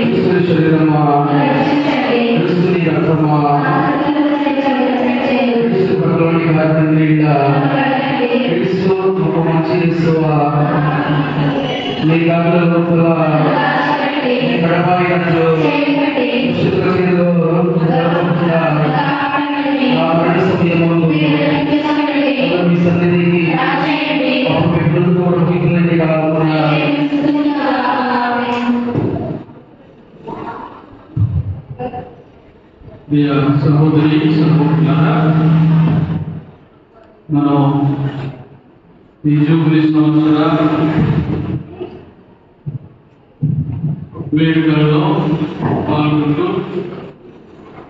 క్రీస్తుని శరీరమా క్రీస్తుని రక్తమా ప్రియ సహోదరి సహోదరులారా, మనం ఈ జూబిలీ సంవత్సర వేడుకల్లో పాల్గొంటూ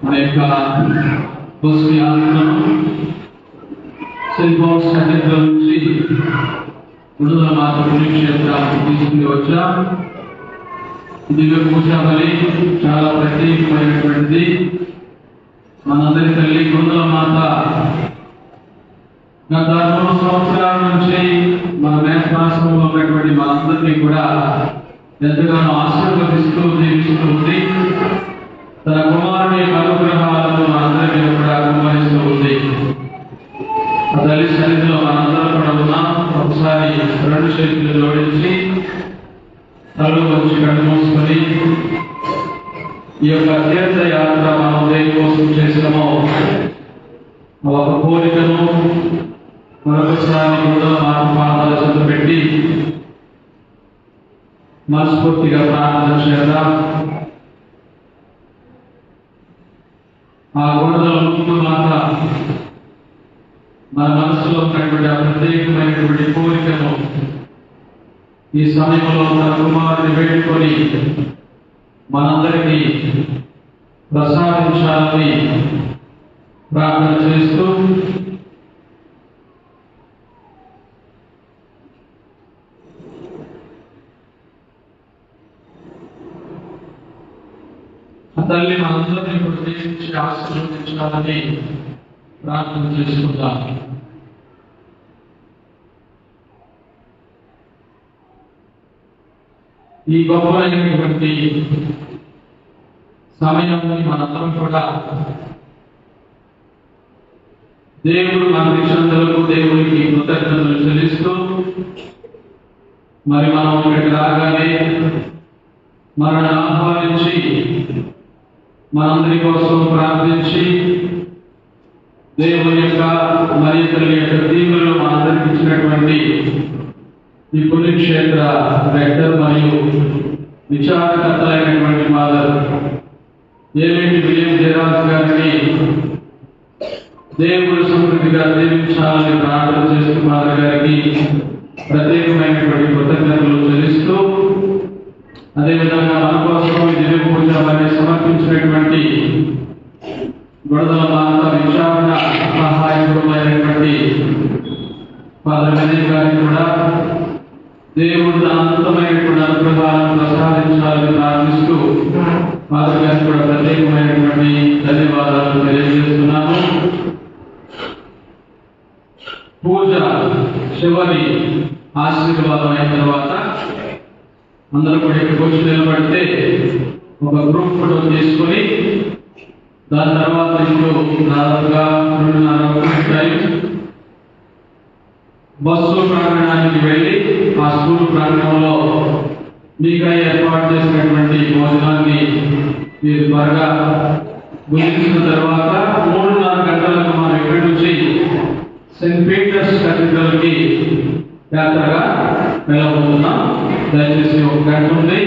మన యొక్క బస్సు యాత్రను సెయింట్ పాల్స్ కేథడ్రల్ నుంచి విడుదల మాత పుణ్యక్షేత్రానికి తీసుకుని వచ్చాం. దివ్య పూజాబలి చాలా ప్రత్యేకమైనటువంటిది. మనందరి తల్లి విడుదల మాత గత 3 సంవత్సరాల నుంచి మన మేఘరాశ్రమంలో ఉన్నటువంటి మనందరినీ కూడా ఎంతగానో ఆశీర్వదిస్తూ జీవిస్తూ ఉంది. తన కుమారుని అనుగ్రహాలను మనందరినీ కూడా కుమరిస్తూ ఉంది. ఆ తల్లి సన్నిధిలో మనందరం కూడా ఉన్నాం. ఒకసారి 2 చేతులు జోడించి తల వచ్చి కళ్ళు మూసుకొని ఈ యొక్క తీర్థయాత్ర మనం దేని కోసం చేసినామో ఒక కోరికను మరొకసారి విడుదల మాత పాదాల చెంత పెట్టి మనస్ఫూర్తిగా ప్రార్థన చేద్దాం. ఆ విడుదల ముందు మాత మన మనసులో ఉన్నటువంటి ఆ ప్రత్యేకమైనటువంటి కోరికను ఈ సమయంలో తన కుమారుని వేడుకొని మనందరికీ ప్రసాదించాలని ప్రార్థన చేస్తూ ఆ తల్లి మనందరినీ కూడా దీవించి ఆశీర్వదించాలని ప్రార్థన చేసుకుందాం. ఈ గొప్పైనటువంటి సమయాన్ని మనందరం కూడా దేవుడు మనకు దేవుడికి కృతజ్ఞతలు చెల్లిస్తూ మరి మనం ఇక్కడికి రాగానే మనల్ని ఆహ్వానించి మనందరి కోసం ప్రార్థించి దేవుని యొక్క మరియు తల్లి యొక్క దీవులను మనందరికి ఇచ్చినటువంటి ఈ పుణ్యక్షేత్ర రెక్టర్ మరియు విచారకర్తలైనటువంటి ఫాదర్ ఏలేటి విలియం జయరాజ్ గారిని దేవుడు సమృద్ధిగా దీవించాలని ప్రార్థన చేస్తూ ఫాదర్ గారికి ప్రత్యేకమైనటువంటి కృతజ్ఞతలు చెల్లిస్తూ అదేవిధంగా మన కోసం దివ్య పూజ వారిని సమర్పించినటువంటి విడుదల మాత విచారణ సహాయకులైనటువంటి ఫాదర్ వినయ్ గారిని కూడా దేవుడు అనంతమైనటువంటి అనుగ్రహాలను ప్రసాదించాలని ప్రార్థిస్తూ ఫాదర్ గారికి కూడా ప్రత్యేకమైనటువంటి ధన్యవాదాలు తెలియజేస్తున్నాను. పూజ చివరి ఆశీర్వాదం అయిన తర్వాత అందరూ కూడా ఇక్కడికి వచ్చి నిలబడితే ఒక గ్రూప్ ఫోటో తీసుకొని దాని తర్వాత ఇప్పుడు దాదాపుగా 2:30 బస్సు ప్రాంగణానికి వెళ్ళి ఆ స్కూల్ ప్రాంగణంలో మీకై ఏర్పాటు చేసినటువంటి భోజనాన్ని మీరు త్వరగా గుర్తించిన తర్వాత 3:30 గంటలకు మనం ఇక్కడి నుంచి సెయింట్ పీటర్స్ కేథడ్రల్ కి యాత్రగా వెళ్ళబోతున్నాం. దయచేసి 1 గంట ఉంది.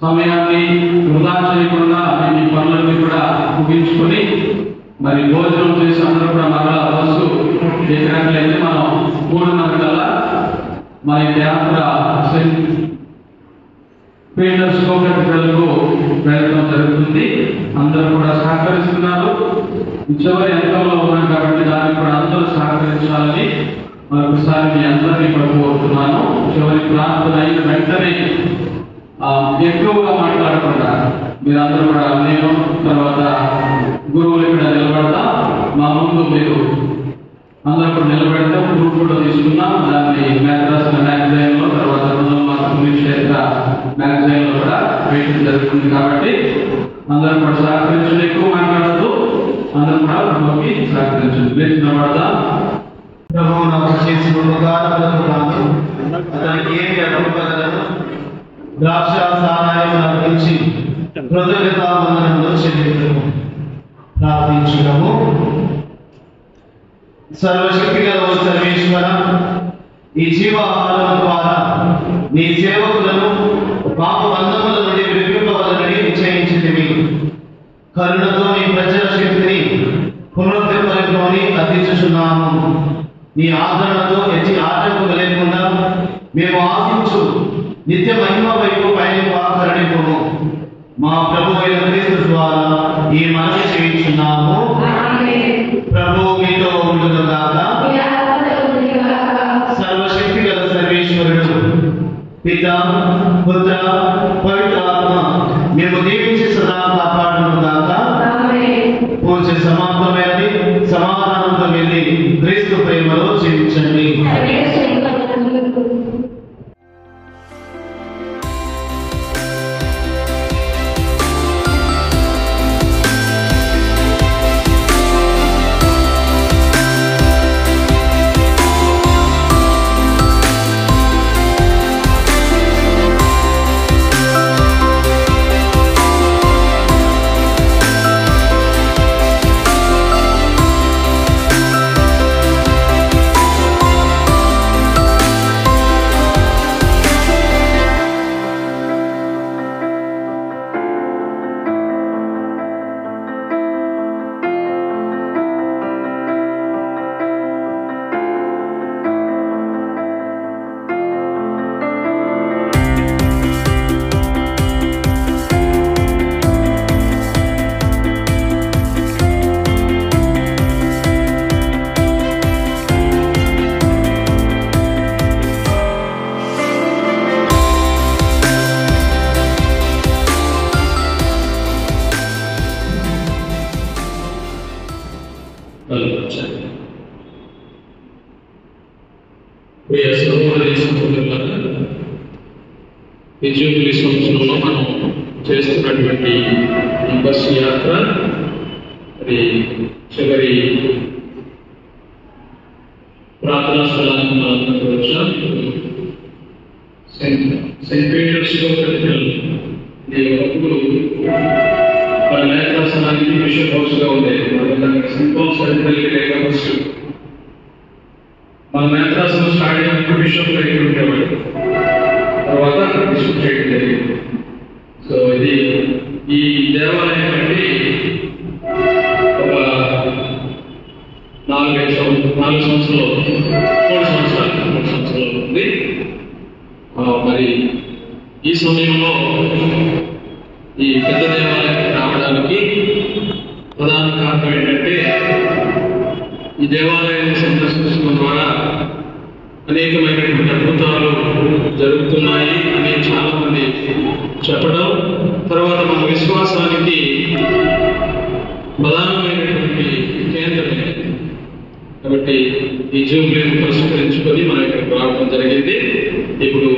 సమయాన్ని వృధా చేయకుండా మీ పనులన్నీ కూడా ముగించుకొని మరి భోజనం చేసి అందరూ కూడా మరలా బస్సు ఎక్కినట్లయితే మనం 3:30 కల్లా మన యాత్ర సెయింట్ పీటర్స్ కేథడ్రల్కు వెళ్ళడం జరుగుతుంది. అందరూ కూడా సహకరిస్తున్నారు. చివరి అంకంలో ఉన్నాం కాబట్టి దానికి కూడా అందరూ సహకరించాలని మరొకసారి మీ అందరినీ కూడా కోరుతున్నాను. చివరి ప్రార్థన అయిన వెంటనే ఎక్కువగా మాట్లాడకుండా మీరందరూ కూడా నేను తర్వాత గురువులు ఇక్కడ నిలబడతాం. మా ముందు మీరు అందరూ కూడా నిలబెడతాం. గ్రూప్ కూడా తీసుకున్నాం. దాన్ని మేఘరాసిన మ్యాగజైన్ లో తర్వాత పుణ్యక్షేత్ర మ్యాగజైన్ లో కూడా వేయడం జరుగుతుంది. కాబట్టి అందరూ కూడా సహకరించండి. ఎక్కువ మాట్లాడద్దు. అందరూ కూడా ప్రభువుకి సహకరించండి. లేచి నిలబడతాం. ప్రభువు నాకు చేసిన ఉపకారములకు గాను అతనికి ఏమి అడ్డుపడగలను? ద్రాక్ష సహాయం అర్పించి కృతజ్ఞతావందనములు చెల్లించుము. ప్రార్థించుటము. సర్వశక్తి గల సర్వేశ్వర, ఈ జీవాహారం ద్వారా నీ సేవకులను పాప బంధముల నుండి విడిపింపవలనని నిశ్చయించితివి. కరుణతో నీ ప్రజల శక్తిని పునరుద్ధరించుకొని అర్థించుచున్నాము. నీ ఆదరణతో ఎట్టి ఆటంకం లేకుండా మేము ఆశించు నిత్య మహిమ వైపు కరణింపు. మా ప్రభు అయిన క్రీస్తు ద్వారా ఈ మనవి చేయించున్నాము. ప్రభు మీతో ఉండుగాక. సర్వశక్తి గల సర్వేశ్వరుడు పిత పుత్ర పవిత్రాత్మ మేము దీవించి సదా కాపాడునుగాక. పూజ సమాప్తమైనది. సమాధానంతో వెళ్ళి క్రీస్తు ప్రేమలో జీవించండి. ఈ జూబిలీ సంవత్సరంలో మనం చేస్తున్నటువంటి బస్సు యాత్ర అది చివరి ప్రార్థనా స్థలానికి మనం వచ్చాం. సెయింట్ పీటర్స్ కథీడ్రల్ ఇది ఒకప్పుడు మన నేత్రాసనానికి బిషప్ హౌస్ గా ఉండేది. సెయింట్ పాల్స్ కథీడ్రల్ ఫస్ట్ మన నేత్రాసనం స్టార్ట్ అయినప్పుడు బిషప్ దగ్గర ఉండేవాడు. తర్వాత బిషప్ చేయడం జరిగింది. సో ఇది ఈ దేవాలయం అంటే ఒక 4 సంవత్సరాలు 3 సంవత్సరాలు ఉంది. మరి ఈ సమయంలో ఈ పెద్ద దేవాలయానికి రావడానికి ప్రధాన కారణం ఏంటంటే ఈ దేవాలయాన్ని సందర్శించడం ద్వారా అనేకమైనటువంటి అద్భుతాలు జరుగుతున్నాయి అని చాలా మంది చెప్పడం, తర్వాత మన విశ్వాసానికి ప్రధానమైనటువంటి కేంద్రమే. కాబట్టి ఈ జూబ్లీని పురస్కరించుకొని మనం ఇక్కడికి రావడం జరిగింది. ఇప్పుడు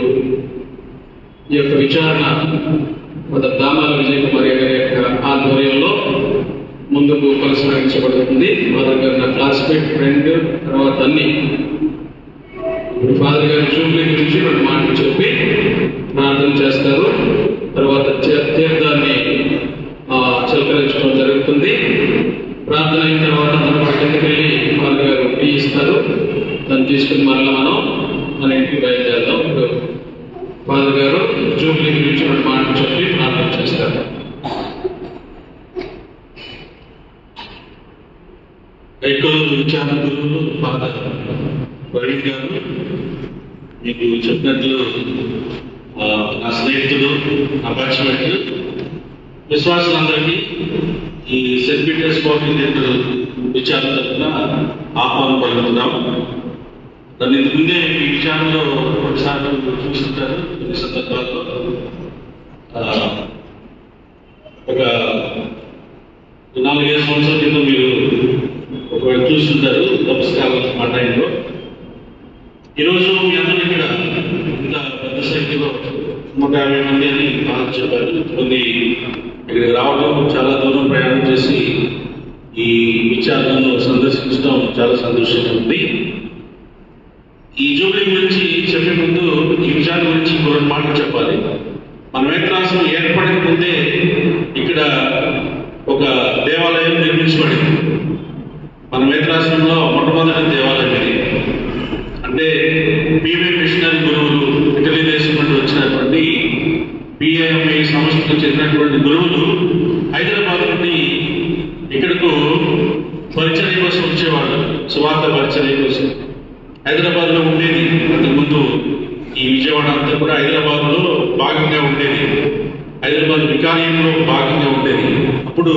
ఈ యొక్క విచారణ మన దామాల విజయకుమారి గారి యొక్క ఆధ్వర్యంలో ముందుకు కొనసాగించబడుతుంది. మా దగ్గర నా క్లాస్మేట్ ఫ్రెండ్ తర్వాత అన్ని ఇప్పుడు ఫాదర్ గారి జూబ్లీ గురించి 2 మాటలు చెప్పి ప్రార్థన చేస్తారు. తర్వాత తీర్థాన్ని చిలకరించడం జరుగుతుంది. ప్రార్థన అయిన తర్వాత మనం కిందకి వెళ్ళి ఫాదర్ గారు టీ ఇస్తారు. దాన్ని తీసుకుని మరలా మనం మన ఇంటికి బయలుదేరదాం. ఇప్పుడు ఫాదర్ గారు జూబ్లీ గురించి 2 మాటలు చెప్పి ప్రార్థన చేస్తారు. విచారణలు ఫాదర్ ప్రవీణ్ గారు మీకు చెప్పినట్లు నా స్నేహితులు నా బ్యాచ్మేట్లు విశ్వాసులందరికీ ఈ సెయింట్ పీటర్స్ కథీడ్రల్ విచారణ తరఫున ఆహ్వానం పలుకుతున్నాం. దాన్ని ముందే ఈ విచారణలో కొన్నిసార్లు చూస్తుంటారు. కొన్ని సందర్భాల్లో ఒక 4-5 సంవత్సరాల క్రితం మీరు ఒకవేళ చూస్తుంటారు నమస్కారం మా టైంలో. ఈరోజు మీ అందరూ ఇక్కడ ఇంత పెద్ద సంఖ్యలో 150 మంది అని ఫాదర్ చెప్పారు. కొన్ని ఇక్కడికి రావడం, చాలా దూరం ప్రయాణం చేసి ఈ విచారణను సందర్శించడం చాలా సంతోషంగా ఉంది. ఈ జూబ్లీ గురించి చెప్పే ముందు ఈ విచారణ గురించి 2 మాటలు చెప్పాలి. మన వేత్రాసనం ఏర్పడక ముందే ఇక్కడ ఒక దేవాలయం నిర్మించబడింది. మన వేత్రాసనంలో మొట్టమొదటి దేవాలయం ఇది. అంటే పీవీ మిషనరీ గురువులు ఇటలీ దేశం నుండి వచ్చినటువంటి పిఐఎంఐ సంస్థకు చెందినటువంటి గురువులు హైదరాబాద్ నుండి ఇక్కడకు పరిచర్య కోసం వచ్చేవాళ్ళు, సువార్త పరిచర్య కోసం. హైదరాబాద్లో ఉండేది అంతకుముందు. ఈ విజయవాడ అంతా కూడా హైదరాబాద్లో భాగంగా ఉండేది, హైదరాబాద్ వికార్యంలో భాగంగా ఉండేది. అప్పుడు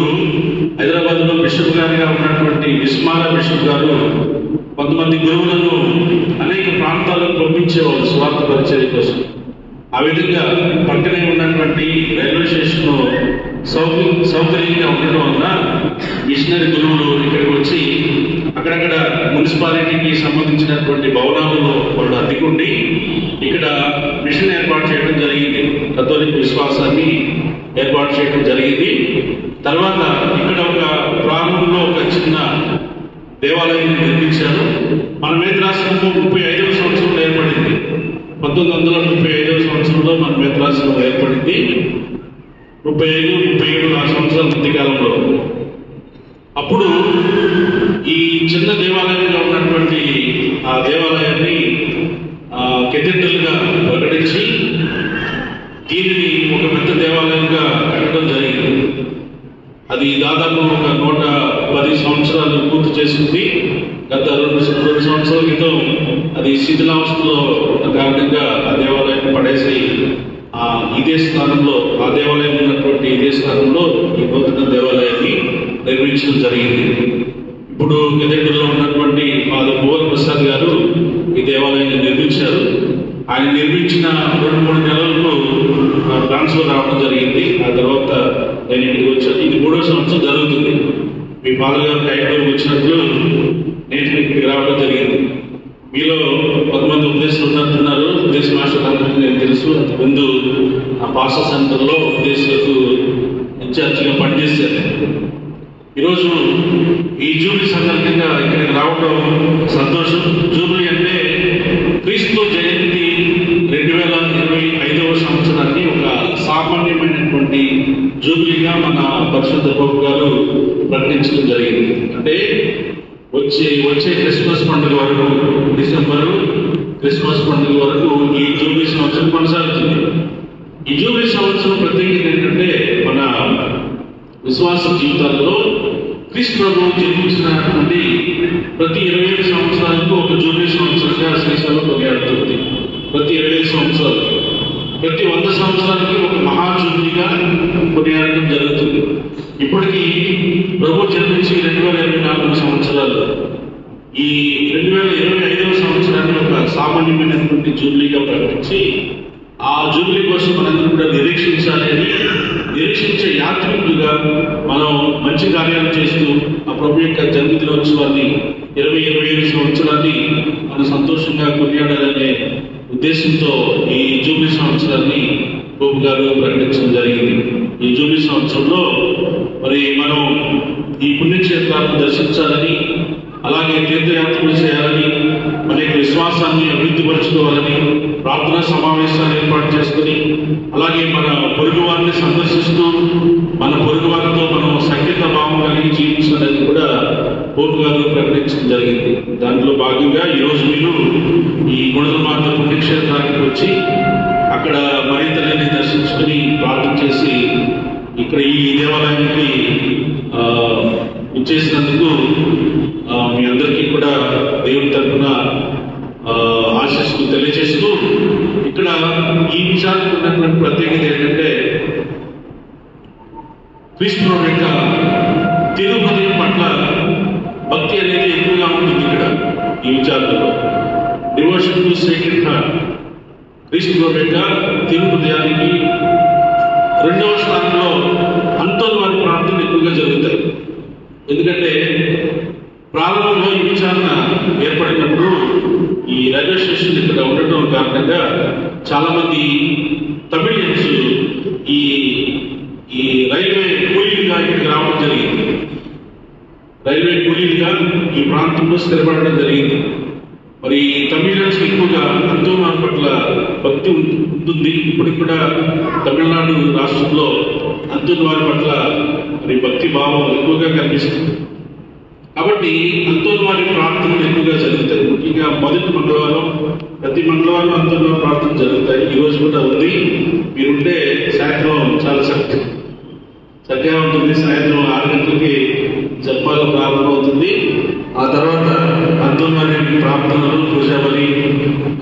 హైదరాబాద్లో బిషప్ గారిగా ఉన్నటువంటి విస్మాల బిషప్ గారు కొంతమంది గురువులను అనేక ప్రాంతాలకు పంపించేవాళ్ళు సువార్త పరిచర్య కోసం. ఆ విధంగా పక్కనే ఉన్నటువంటి రైల్వే స్టేషన్ సౌకర్యంగా ఉండడం వల్ల మిషనరీ గురువులు ఇక్కడికి వచ్చి అక్కడక్కడ మున్సిపాలిటీకి సంబంధించినటువంటి భవనాలలో వాళ్ళు అద్దెకుండి ఇక్కడ మిషన్ ఏర్పాటు చేయడం జరిగింది. కథోలిక్ విశ్వాసాన్ని ఏర్పాటు చేయడం జరిగింది. తర్వాత ఇక్కడ ఒక ప్రారంభంలో ఒక చిన్న దేవాలయాన్ని నిర్మించారు. మన మేత్రాశ్రమం 35వ సంవత్సరంలో ఏర్పడింది. 1935వ సంవత్సరంలో మన మేత్రాశ్రమం ఏర్పడింది. 35, 37 ఆ సంవత్సరాల మధ్యకాలంలో. అప్పుడు ఈ చిన్న దేవాలయంగా ఉన్నటువంటి ఆ దేవాలయాన్ని కెథీడ్రల్గా ప్రకటించి దీనిని ఒక పెద్ద దేవాలయంగా కట్టడం జరిగింది. అది దాదాపు ఒక 110 సంవత్సరాలు పూర్తి చేసింది. గత 2 సంవత్సరాల క్రితం అది శిథిలావస్థలో ఉన్న కారణంగా ఆ దేవాలయాన్ని పడేసి ఇదే స్థానంలో, ఆ దేవాలయం ఉన్నటువంటి ఇదే స్థానంలో ఈ నూతన దేవాలయాన్ని నిర్మించడం జరిగింది. ఇప్పుడు కెథీడ్రల్లో ఉన్నటువంటి ఫాదర్ భువన్ ప్రసాద్ గారు ఈ దేవాలయాన్ని నిర్మించారు. ఆయన నిర్మించిన 2-3 నెలలకు ట్రాన్స్ఫర్ రావడం జరిగింది. ఆ తర్వాత నేను ఇక్కడికి వచ్చాను. ఇది 3వ సంవత్సరం జరుగుతుంది. మీ ఫాదర్ గారు టైంలో వచ్చినట్లు నేను ఇక్కడికి రావడం జరిగింది. మీలో కొంతమంది ఉద్దేశాలు ఉన్నట్టున్నారు. ఉద్దేశ మాస్టర్ అందరికీ నేను తెలుసు. అంతకుముందు ఆ పాస సెంటర్లో ఉద్దేశాలకు ఇన్ఛార్జిగా పనిచేశారు. ఈరోజు ఈ జూబ్లీ సందర్భంగా ఇక్కడికి రావడం సంతోషం. జూబ్లీ అంటే క్రీస్తు జయంతి 2025వ సంవత్సరాన్ని ఒక సామాన్యమైనటువంటి జూబ్లీగా మన పరిశుద్ధ బాబు గారు ప్రకటించడం జరిగింది. అంటే వచ్చే క్రిస్మస్ పండుగ వరకు, డిసెంబరు క్రిస్మస్ పండుగ వరకు ఈ జూబ్లీ సంవత్సరం కొనసాగుతుంది. ఈ జూబ్లీ సంవత్సరం ప్రత్యేకత ఏంటంటే మన విశ్వాస జీవితాల్లో క్రీస్తు ప్రభువు జన్మించినటువంటి ప్రతి 25 సంవత్సరాలకు ఒక జూబ్లీ సంవత్సరంగా శ్రీశైలం కొనియాడుతుంది. ప్రతి 25 సంవత్సరాలు, ప్రతి 100 సంవత్సరాలకి ఒక మహా జూబ్లీగా కొనియాడటం జరుగుతుంది. ఇప్పటికీ ప్రభు జన్మించి 2024 సంవత్సరాలు. ఈ 2025వ సంవత్సరాన్ని ఒక సామాన్యమైనటువంటి జూబ్లీగా ప్రకటించి ఆ జూబ్లీ కోసం మనందరూ కూడా నిరీక్షించే యాత్రికులుగా మనం మంచి కార్యాలు చేస్తూ ఆ ప్రభు యొక్క జన్మదినోత్సవాన్ని 2025 సంవత్సరాన్ని మనం సంతోషంగా కొనియాడాలనే ఉద్దేశంతో ఈ జూబ్లీ సంవత్సరాన్ని బాబు గారు ప్రకటించడం జరిగింది. ఈ జూబ్లీ సంవత్సరంలో మరి మనం ఈ పుణ్యక్షేత్రాలను దర్శించాలని, అలాగే తీర్థయాత్రలు చేయాలని, మన యొక్క విశ్వాసాన్ని అభివృద్ధిపరచుకోవాలని ప్రార్థనా సమావేశాలు ఏర్పాటు చేసుకుని, అలాగే మన పొరుగు వారిని సందర్శిస్తూ మన పొరుగు వారితో మనం సంగీత భావం కలిగి జీవించాలని కూడా బాబు గారు ప్రకటించడం జరిగింది. దాంట్లో భాగంగా ఈరోజు మీరు ఈ గుణదమాత పుణ్యక్షేత్రానికి వచ్చి అక్కడ మరి తల్లిని దర్శించుకుని ప్రార్థన చేసి ఇక్కడ ఈ దేవాలయానికి ఇచ్చేసినందుకు మీ అందరికీ కూడా దేవుని తరఫున ఆశీస్సులు తెలియజేస్తూ, ఇక్కడ ఈ విషయానికి ఉన్నటువంటి ప్రత్యేకత ఏంటంటే క్రీస్తు యొక్క తిరుహృదయం పట్ల భక్తి అనేది ఎక్కువగా ఉంటుంది. ఇక్కడ ఈ విచారణలో డివోషన్ టు సేక్రెడ్ హార్ట్, క్రీస్తు యొక్క తిరుహృదయానికి 2వ స్థానంలో అంతోని వారి ప్రార్థనలు ఎక్కువగా జరుగుతాయి. ఎందుకంటే ప్రారంభంలో ఈ విచారణ ఏర్పడినప్పుడు ఈ రైల్వే స్టేషన్ ఇక్కడ ఉండటం కారణంగా చాలా మంది తమిళియన్స్ ఈ రైల్వే కూలీలుగా ఇక్కడికి రావడం జరిగింది. రైల్వే కూలీలుగా ఈ ప్రాంతంలో స్థిరపడడం జరిగింది. మరి తమిళన్స్ ఎక్కువగా అంతోని పట్ల భక్తి ఉంటుంది. ఇప్పటికి కూడా తమిళనాడు రాష్ట్రంలో అంతోని వారి పట్ల మరి భక్తి భావం ఎక్కువగా కనిపిస్తుంది. కాబట్టి అంతోని వారి ప్రార్థనలు ఎక్కువగా జరుగుతాయి. ముఖ్యంగా మొదటి మంగళవారం, ప్రతి మంగళవారం అంతోని వారి ప్రార్థన జరుగుతాయి. ఈ రోజు కూడా ఉంది. మీరుంటే సాయంత్రం చాలా చక్కగా చక్కగా ఉంటుంది. సాయంత్రం 6 గంటలకి జపాలు ప్రారంభమవుతుంది. ఆ తర్వాత అంతున్నది ప్రార్థనలు, పూజాబలి,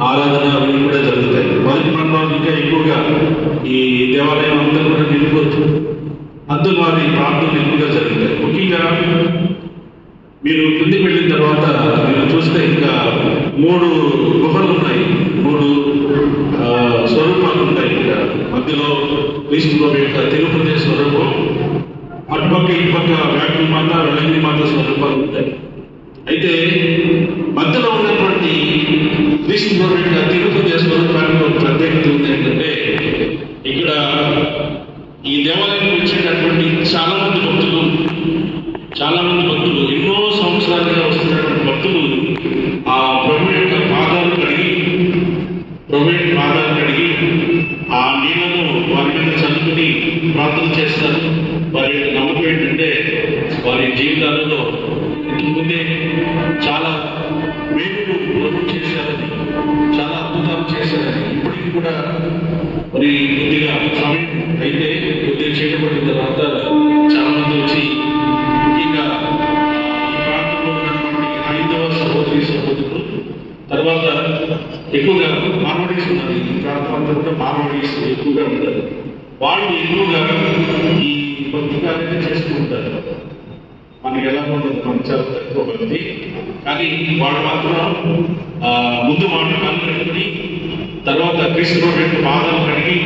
ఆరాధన అవి కూడా జరుగుతాయి. మొదటి మండలం ఇంకా ఎక్కువగా ఈ దేవాలయం అంతా కూడా నిండిపోతుంది. అంతున్నది ప్రార్థనలు ఎక్కువగా జరుగుతాయి. ముఖ్యంగా మీరు కిందికి వెళ్ళిన తర్వాత మీరు చూస్తే ఇంకా 3 గుహలు ఉన్నాయి, 3 స్వరూపాలు ఉంటాయి. ఇక్కడ మధ్యలో క్రీస్తు ప్రభు యొక్క తిరుపతి స్వరూపం, అటుపక్క ఇటుపక్క వ్యాకుల మాత, వెలంగిరి మాత స్వరూపాలు ఉంటాయి. అయితే మధ్యలో ఉన్నటువంటి క్రీస్తు ప్రభు యొక్క తిరుపతి స్వరూపానికి ఒక ప్రత్యేకత ఉంది. ఏంటంటే ఇక్కడ ఈ దేవాలయానికి వచ్చేటటువంటి చాలా మంది భక్తులు ఎన్నో సంవత్సరాలుగా వస్తున్నటువంటి భక్తులు ఆ ప్రభు యొక్క పాదాలు కడిగి ఆ నీళ్లను వారి మీద చల్లుకుని ప్రార్థన చేస్తారు. వారి యొక్క నమ్మకం ఏంటంటే వారి జీవితాలలో ముందే చాలా మేలు ప్రభు చేశారని, చాలా అద్భుతాలు చేశారని, ఇప్పటికీ కూడా మరి కొద్దిగా సమయం అయితే కొద్దిగా చేయబడిన తర్వాత చాలా మంది వచ్చి ముఖ్యంగా ఈ ప్రాంతంలో ఉన్నటువంటి 5వ సహోదరులు, తర్వాత ఎక్కువగా మార్వాడీస్ ఉన్నారు. ఈ ప్రాంతంలో కూడా మార్వాడీస్ ఎక్కువగా ఉంటారు. వాళ్ళు ఎక్కువగా ఈ భక్తి కార్యాన్ని చేస్తూ ఉంటారు. మనకి ఎలా ఉంటుంది, మన చాలా తక్కువ భక్తి, కానీ వాళ్ళు మాత్రం ముందు వాళ్ళు కాలు పెట్టుకుని తర్వాత క్రీస్తు యొక్క పాదాలు కడిగి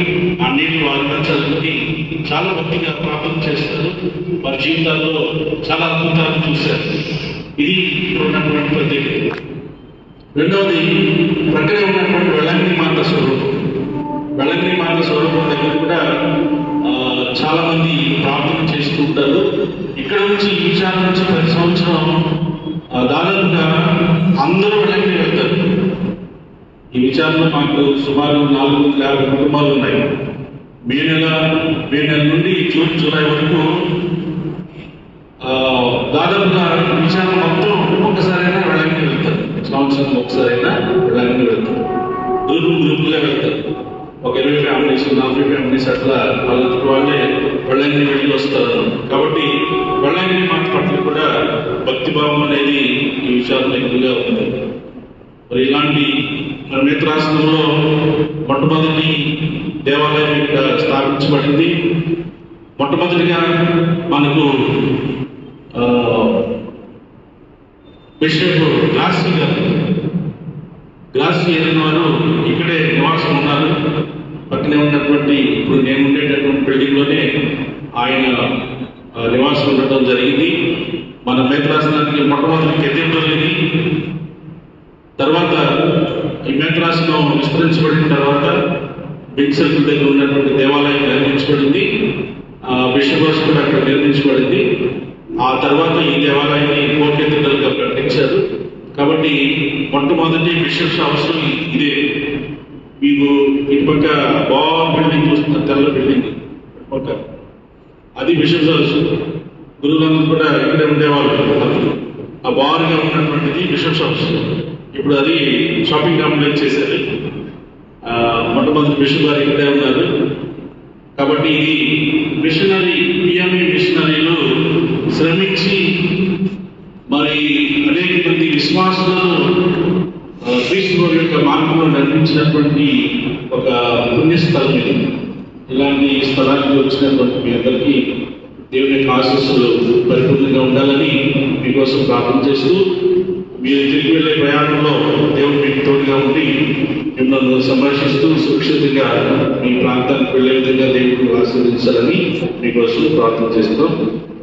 ఆ నీళ్లు వాళ్ళని చదువుకుని చాలా భక్తిగా ప్రార్థన చేస్తారు. వారి జీవితాల్లో చాలా అద్భుతాలు చూశారు. ఇది ఇక్కడ ఉన్నటువంటి ప్రత్యేకత. రెండవది, ప్రక్కనే ఉన్నటువంటి వెలంగిరి మాత స్వరూపం. వెలంగిరి మాత స్వరూపం దగ్గర కూడా చాలా మంది ప్రార్థన చేస్తూ ఉంటారు. ఇక్కడ నుంచి ఈ విచారణ నుంచి ప్రతి సంవత్సరం దాదాపుగా అందరూ వెలంగిరి వెళ్తారు. ఈ విచారణలో మాకు సుమారు 450 కుటుంబాలు ఉన్నాయి. మే నెల నుండి జూన్, జూలై వరకు దాదాపుగా విచారణ మొత్తం ఒక్కసారైనా వెలంగిరి వెళ్తారు. సంవత్సరం ఒకసారైనా వెలంగిరి వెళ్తారు. గ్రూపులుగా వెళ్తారు. ఒక 20 ఫ్యామిలీస్, 40 ఫ్యామిలీస్ అట్లా వాళ్ళే వెలంగిరి వెళ్ళి వస్తారు. కాబట్టి వెలంగిరి మాట పట్ల కూడా భక్తిభావం అనేది ఈ విషయాల్లో ఎక్కువగా ఉంది. మరి ఇలాంటి నేత్రాసనంలో మొట్టమొదటి దేవాలయం ఇక్కడ స్థాపించబడింది. మొట్టమొదటిగా మనకు బిషప్ గ్లాసీ అయిన వారు ఇక్కడే నివాసం ఉన్నారు. పక్కనే ఉన్నటువంటి ఇప్పుడు నేను ఉండేటటువంటి బిల్డింగ్ లోనే ఆయన నివాసం ఉండటం జరిగింది. మన మేత్రాసనానికి మొట్టమొదటి కేథీడ్రల్ ఇది. తర్వాత ఈ మేత్రాసనం విస్తరించబడిన తర్వాత బిగ్ సర్కిల్ దగ్గర ఉన్నటువంటి దేవాలయం నిర్మించబడింది. బిషప్ హౌస్ కూడా అక్కడ నిర్మించబడింది. ఆ తర్వాత ఈ దేవాలయాన్ని కేథీడ్రల్ గా ప్రకటించారు. కాబట్టి మొట్టమొదటి బిషప్స్ హౌస్ ఇదే. మీకు ఇటుపక్క బాగా బిల్డింగ్ చూస్తున్నారు, తెల్ల బిల్డింగ్ ఒక అది బిషప్స్ హౌస్. గురువులందరూ కూడా ఇక్కడే ఉండేవాళ్ళు. ఆ బారుగా ఉన్నటువంటిది బిషప్స్ హౌస్. ఇప్పుడు అది షాపింగ్ కాంప్లెక్స్ చేశారు. మొట్టమొదటి బిషప్ గారు ఇక్కడే ఉన్నారు. కాబట్టి ఇది పిఎంఈ మిషనరీలు శ్రమించి మరి అనేక మంది విశ్వాసులను క్రీస్తు యొక్క మార్గంలో నడిపించినటువంటి ఒక పుణ్యస్థలం ఇది. ఇలాంటి స్థలానికి వచ్చినటువంటి మీ అందరికీ దేవుని యొక్క ఆశీస్సులు పరిపూర్ణంగా ఉండాలని మీకోసం ప్రార్థన చేస్తూ, మీరు తిరిగి వెళ్ళే ప్రయాణంలో దేవుడు మీకు తోడుగా ఉండి మిమ్మల్ని సంరక్షిస్తూ సురక్షితంగా మీ ప్రాంతానికి వెళ్లే విధంగా దేవుడు ఆశీర్వదించాలని మీకోసం ప్రార్థన చేస్తూ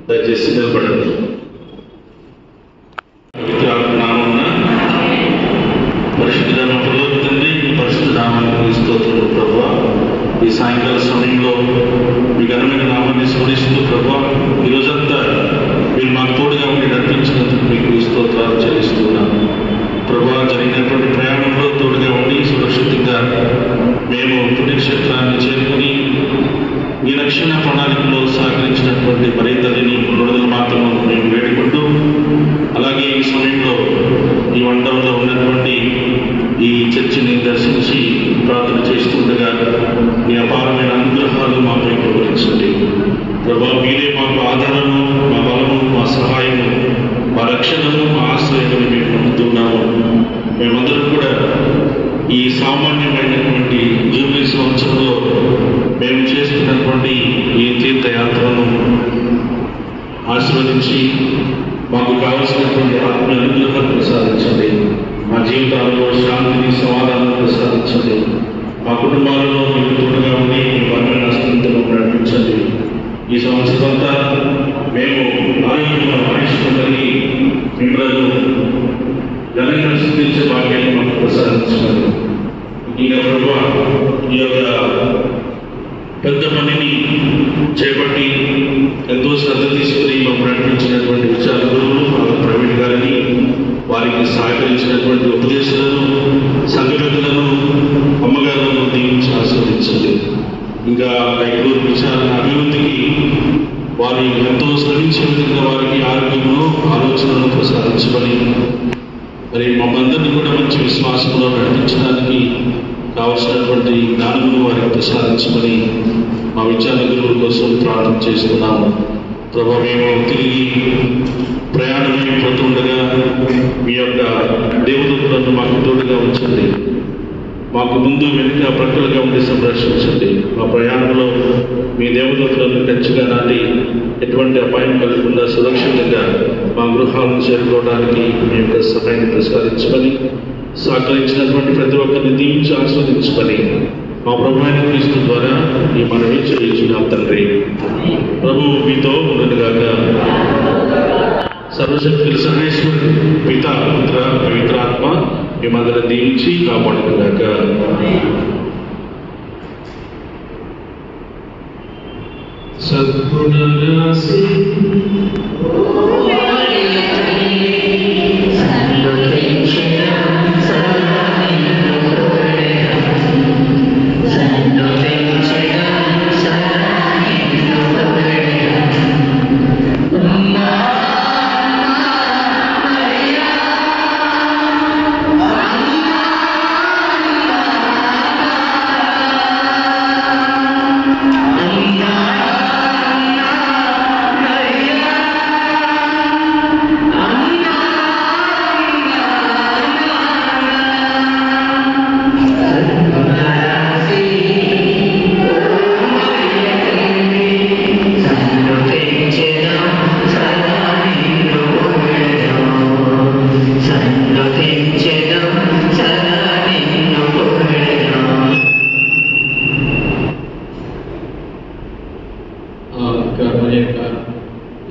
దయచేసి నిలబడండి. పరిశుద్ధ తండ్రి, పరిశుద్ధ నామానికి స్తోత్రములు ప్రభువా. ఈ సాయంకాల సమయంలో మీ ఘనమైన నామాన్ని స్మరిస్తూ ప్రభువా, ఈ రోజంతా మీరు మాకు తోడుగా ఉండి నడిపించినందుకు మీకు స్తోత్రాలు చెల్లిస్తున్నాను ప్రభువా. జరిగినటువంటి ప్రయాణంలో తోడుగా ఉండి సురక్షితంగా మేము పుణ్యక్షేత్రాన్ని చేరుకుని ఈ రక్షణ ప్రణాళికలో సహకరించినటువంటి మరి తల్లిని విడుదల మాత్రం మేము వేడుకుంటూ, అలాగే ఈ సమయంలో ఈ వంటంలో ఉన్నటువంటి ఈ చర్చిని దర్శించి ప్రార్థన చేస్తుండగా మీ అపారమైన అనుగ్రహాలు మాపై ప్రవహించండి ప్రభా. మీరే ఆధారము మా ఆశ్రయమని మేము నమ్ముతున్నాము. మేమందరం కూడా ఈ సామాన్యమైనటువంటి జూబ్లీ సంవత్సరంలో మేము చేస్తున్నటువంటి ఈ తీర్థయాత్రను ఆశీర్వదించి మాకు కావలసినటువంటి ఆత్మ అనుగ్రహాన్ని ప్రసాదించండి. మా జీవితాల్లో శాంతిని, సమాధానం ప్రసాదించండి. మా కుటుంబాలలో మీకు తోడుగా ఉండి మీ వర్ణన స్థితిలో నడిపించండి. ఈ సంవత్సరం అంతా మేము ఆరోగ్యంగా ఆయుష్కొని మిమ్మల్ని ఘనంగా స్థితించే భాగ్యాన్ని మాకు ప్రసాదించండి. ఇంకా ప్రభువా, ఈ యొక్క పెద్ద పనిని చేపట్టి ఎంతో శ్రద్ధ తీసుకుని మమ్మల్ని నడిపించినటువంటి విచార గురువులు ప్రవీణ్ గారిని, వారికి సహకరించినటువంటి ఉపదేశాలను, సంఘటనలను, అమ్మగారులను దీవించి ఆస్వాదించండి. ఇంకా కైకూరు విచారణ అభివృద్ధికి వారి ఎంతో శ్రమించే విధంగా వారికి ఆరోగ్యమును, ఆలోచనలను ప్రసాదించమని, మరి మమ్మల్ందరినీ కూడా మంచి విశ్వాసంలో నడిపించడానికి కావలసినటువంటి జ్ఞానమును వారికి ప్రసాదించమని మా విచారణ గురువుల కోసం ప్రార్థన చేస్తున్నాము. ప్రభు, మేము తిరిగి ప్రయాణమైపోతుండగా మీ యొక్క దేవదూతలను మాకు తోడుగా ఉంచండి. మాకు ముందు వెనుక ప్రక్కలుగా ఉండి సంరక్షించండి. మా ప్రయాణంలో మీ దేవదూతలను ఖచ్చితంగా నాటి ఎటువంటి అపాయం కలగకుండా సురక్షితంగా మా గృహాలను చేరుకోవడానికి మీ యొక్క సహాయాన్ని ప్రసాదించమని, సహకరించినటువంటి ప్రతి ఒక్కరిని దీవించి ఆస్వాదించమని మా ప్రభు అయిన క్రీస్తు ద్వారా ఈ మనవి చేయించున్నాం తండ్రి. ప్రభువు మీతో ఉండనుగాక. సర్వశక్తుల సర్వేశ్వరుడు పిత, పుత్ర, పవిత్రాత్మ మిమ్మల్ని దీవించి కాపాడునుగాక. సద్గుణరాశి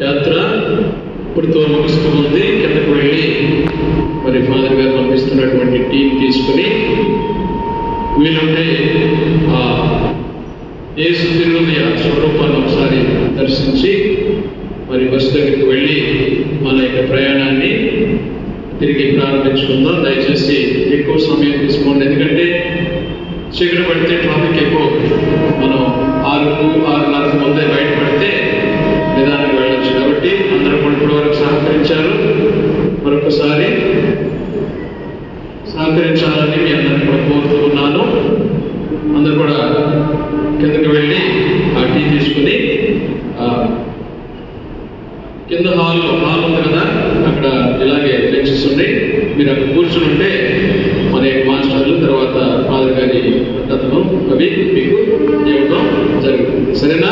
యాత్ర ఇప్పటితో ముగుస్తూ ఉంది. కిందకు వెళ్ళి మరి ఫాదర్ గారు పంపిస్తున్నటువంటి టీం తీసుకుని వీలుంటే ఆ యేసు తిరుమల స్వరూపాన్ని ఒకసారి దర్శించి మరి బస్సు దగ్గరికి వెళ్ళి మన యొక్క ప్రయాణాన్ని తిరిగి ప్రారంభించుకుందాం. దయచేసి ఎక్కువ సమయం తీసుకోండి, ఎందుకంటే చీకటి పడితే ట్రాఫిక్ ఎక్కువ. మనం 6:30 ముందే బయటపడితే నిదానంగా వెళ్ళొచ్చు. కాబట్టి అందరూ కూడా ఇప్పటివరకు సహకరించారు. మరొకసారి సహకరించాలని మీ అందరినీ కూడా కోరుతూ ఉన్నాను. అందరూ కూడా కిందకి వెళ్ళి ఆ టీ తీసుకుని కింద హాల్ ఉంది కదా, అక్కడ ఇలాగే లెక్చర్స్ ఉన్నాయి. మీరు అక్కడ కూర్చుని ఉంటే మన మాస్టర్లు తర్వాత ఫాదర్ గారి అతను అవి మీకు ఇవ్వడం జరుగుతుంది. సరేనా?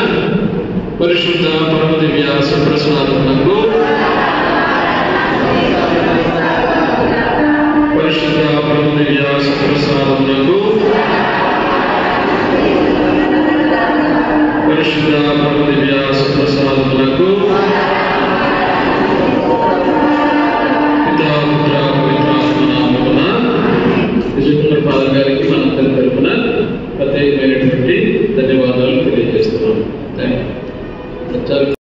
పరిశుద్ధ పరమ దివ్య సుప్రసాదమునకు, పరిశుద్ధ పరమ దివ్య సుప్రసాదమునకు, పరిశుద్ధ పరమ దివ్య సుప్రసాదమునకు పితా, పుత్ర, పవిత్రాత్మ నామమున నిజంగా ఫాదర్ గారికి మనందరి తరపున ప్రత్యేకమైనటువంటి ధన్యవాదాలు తెలియజేస్తున్నాం. Thank you.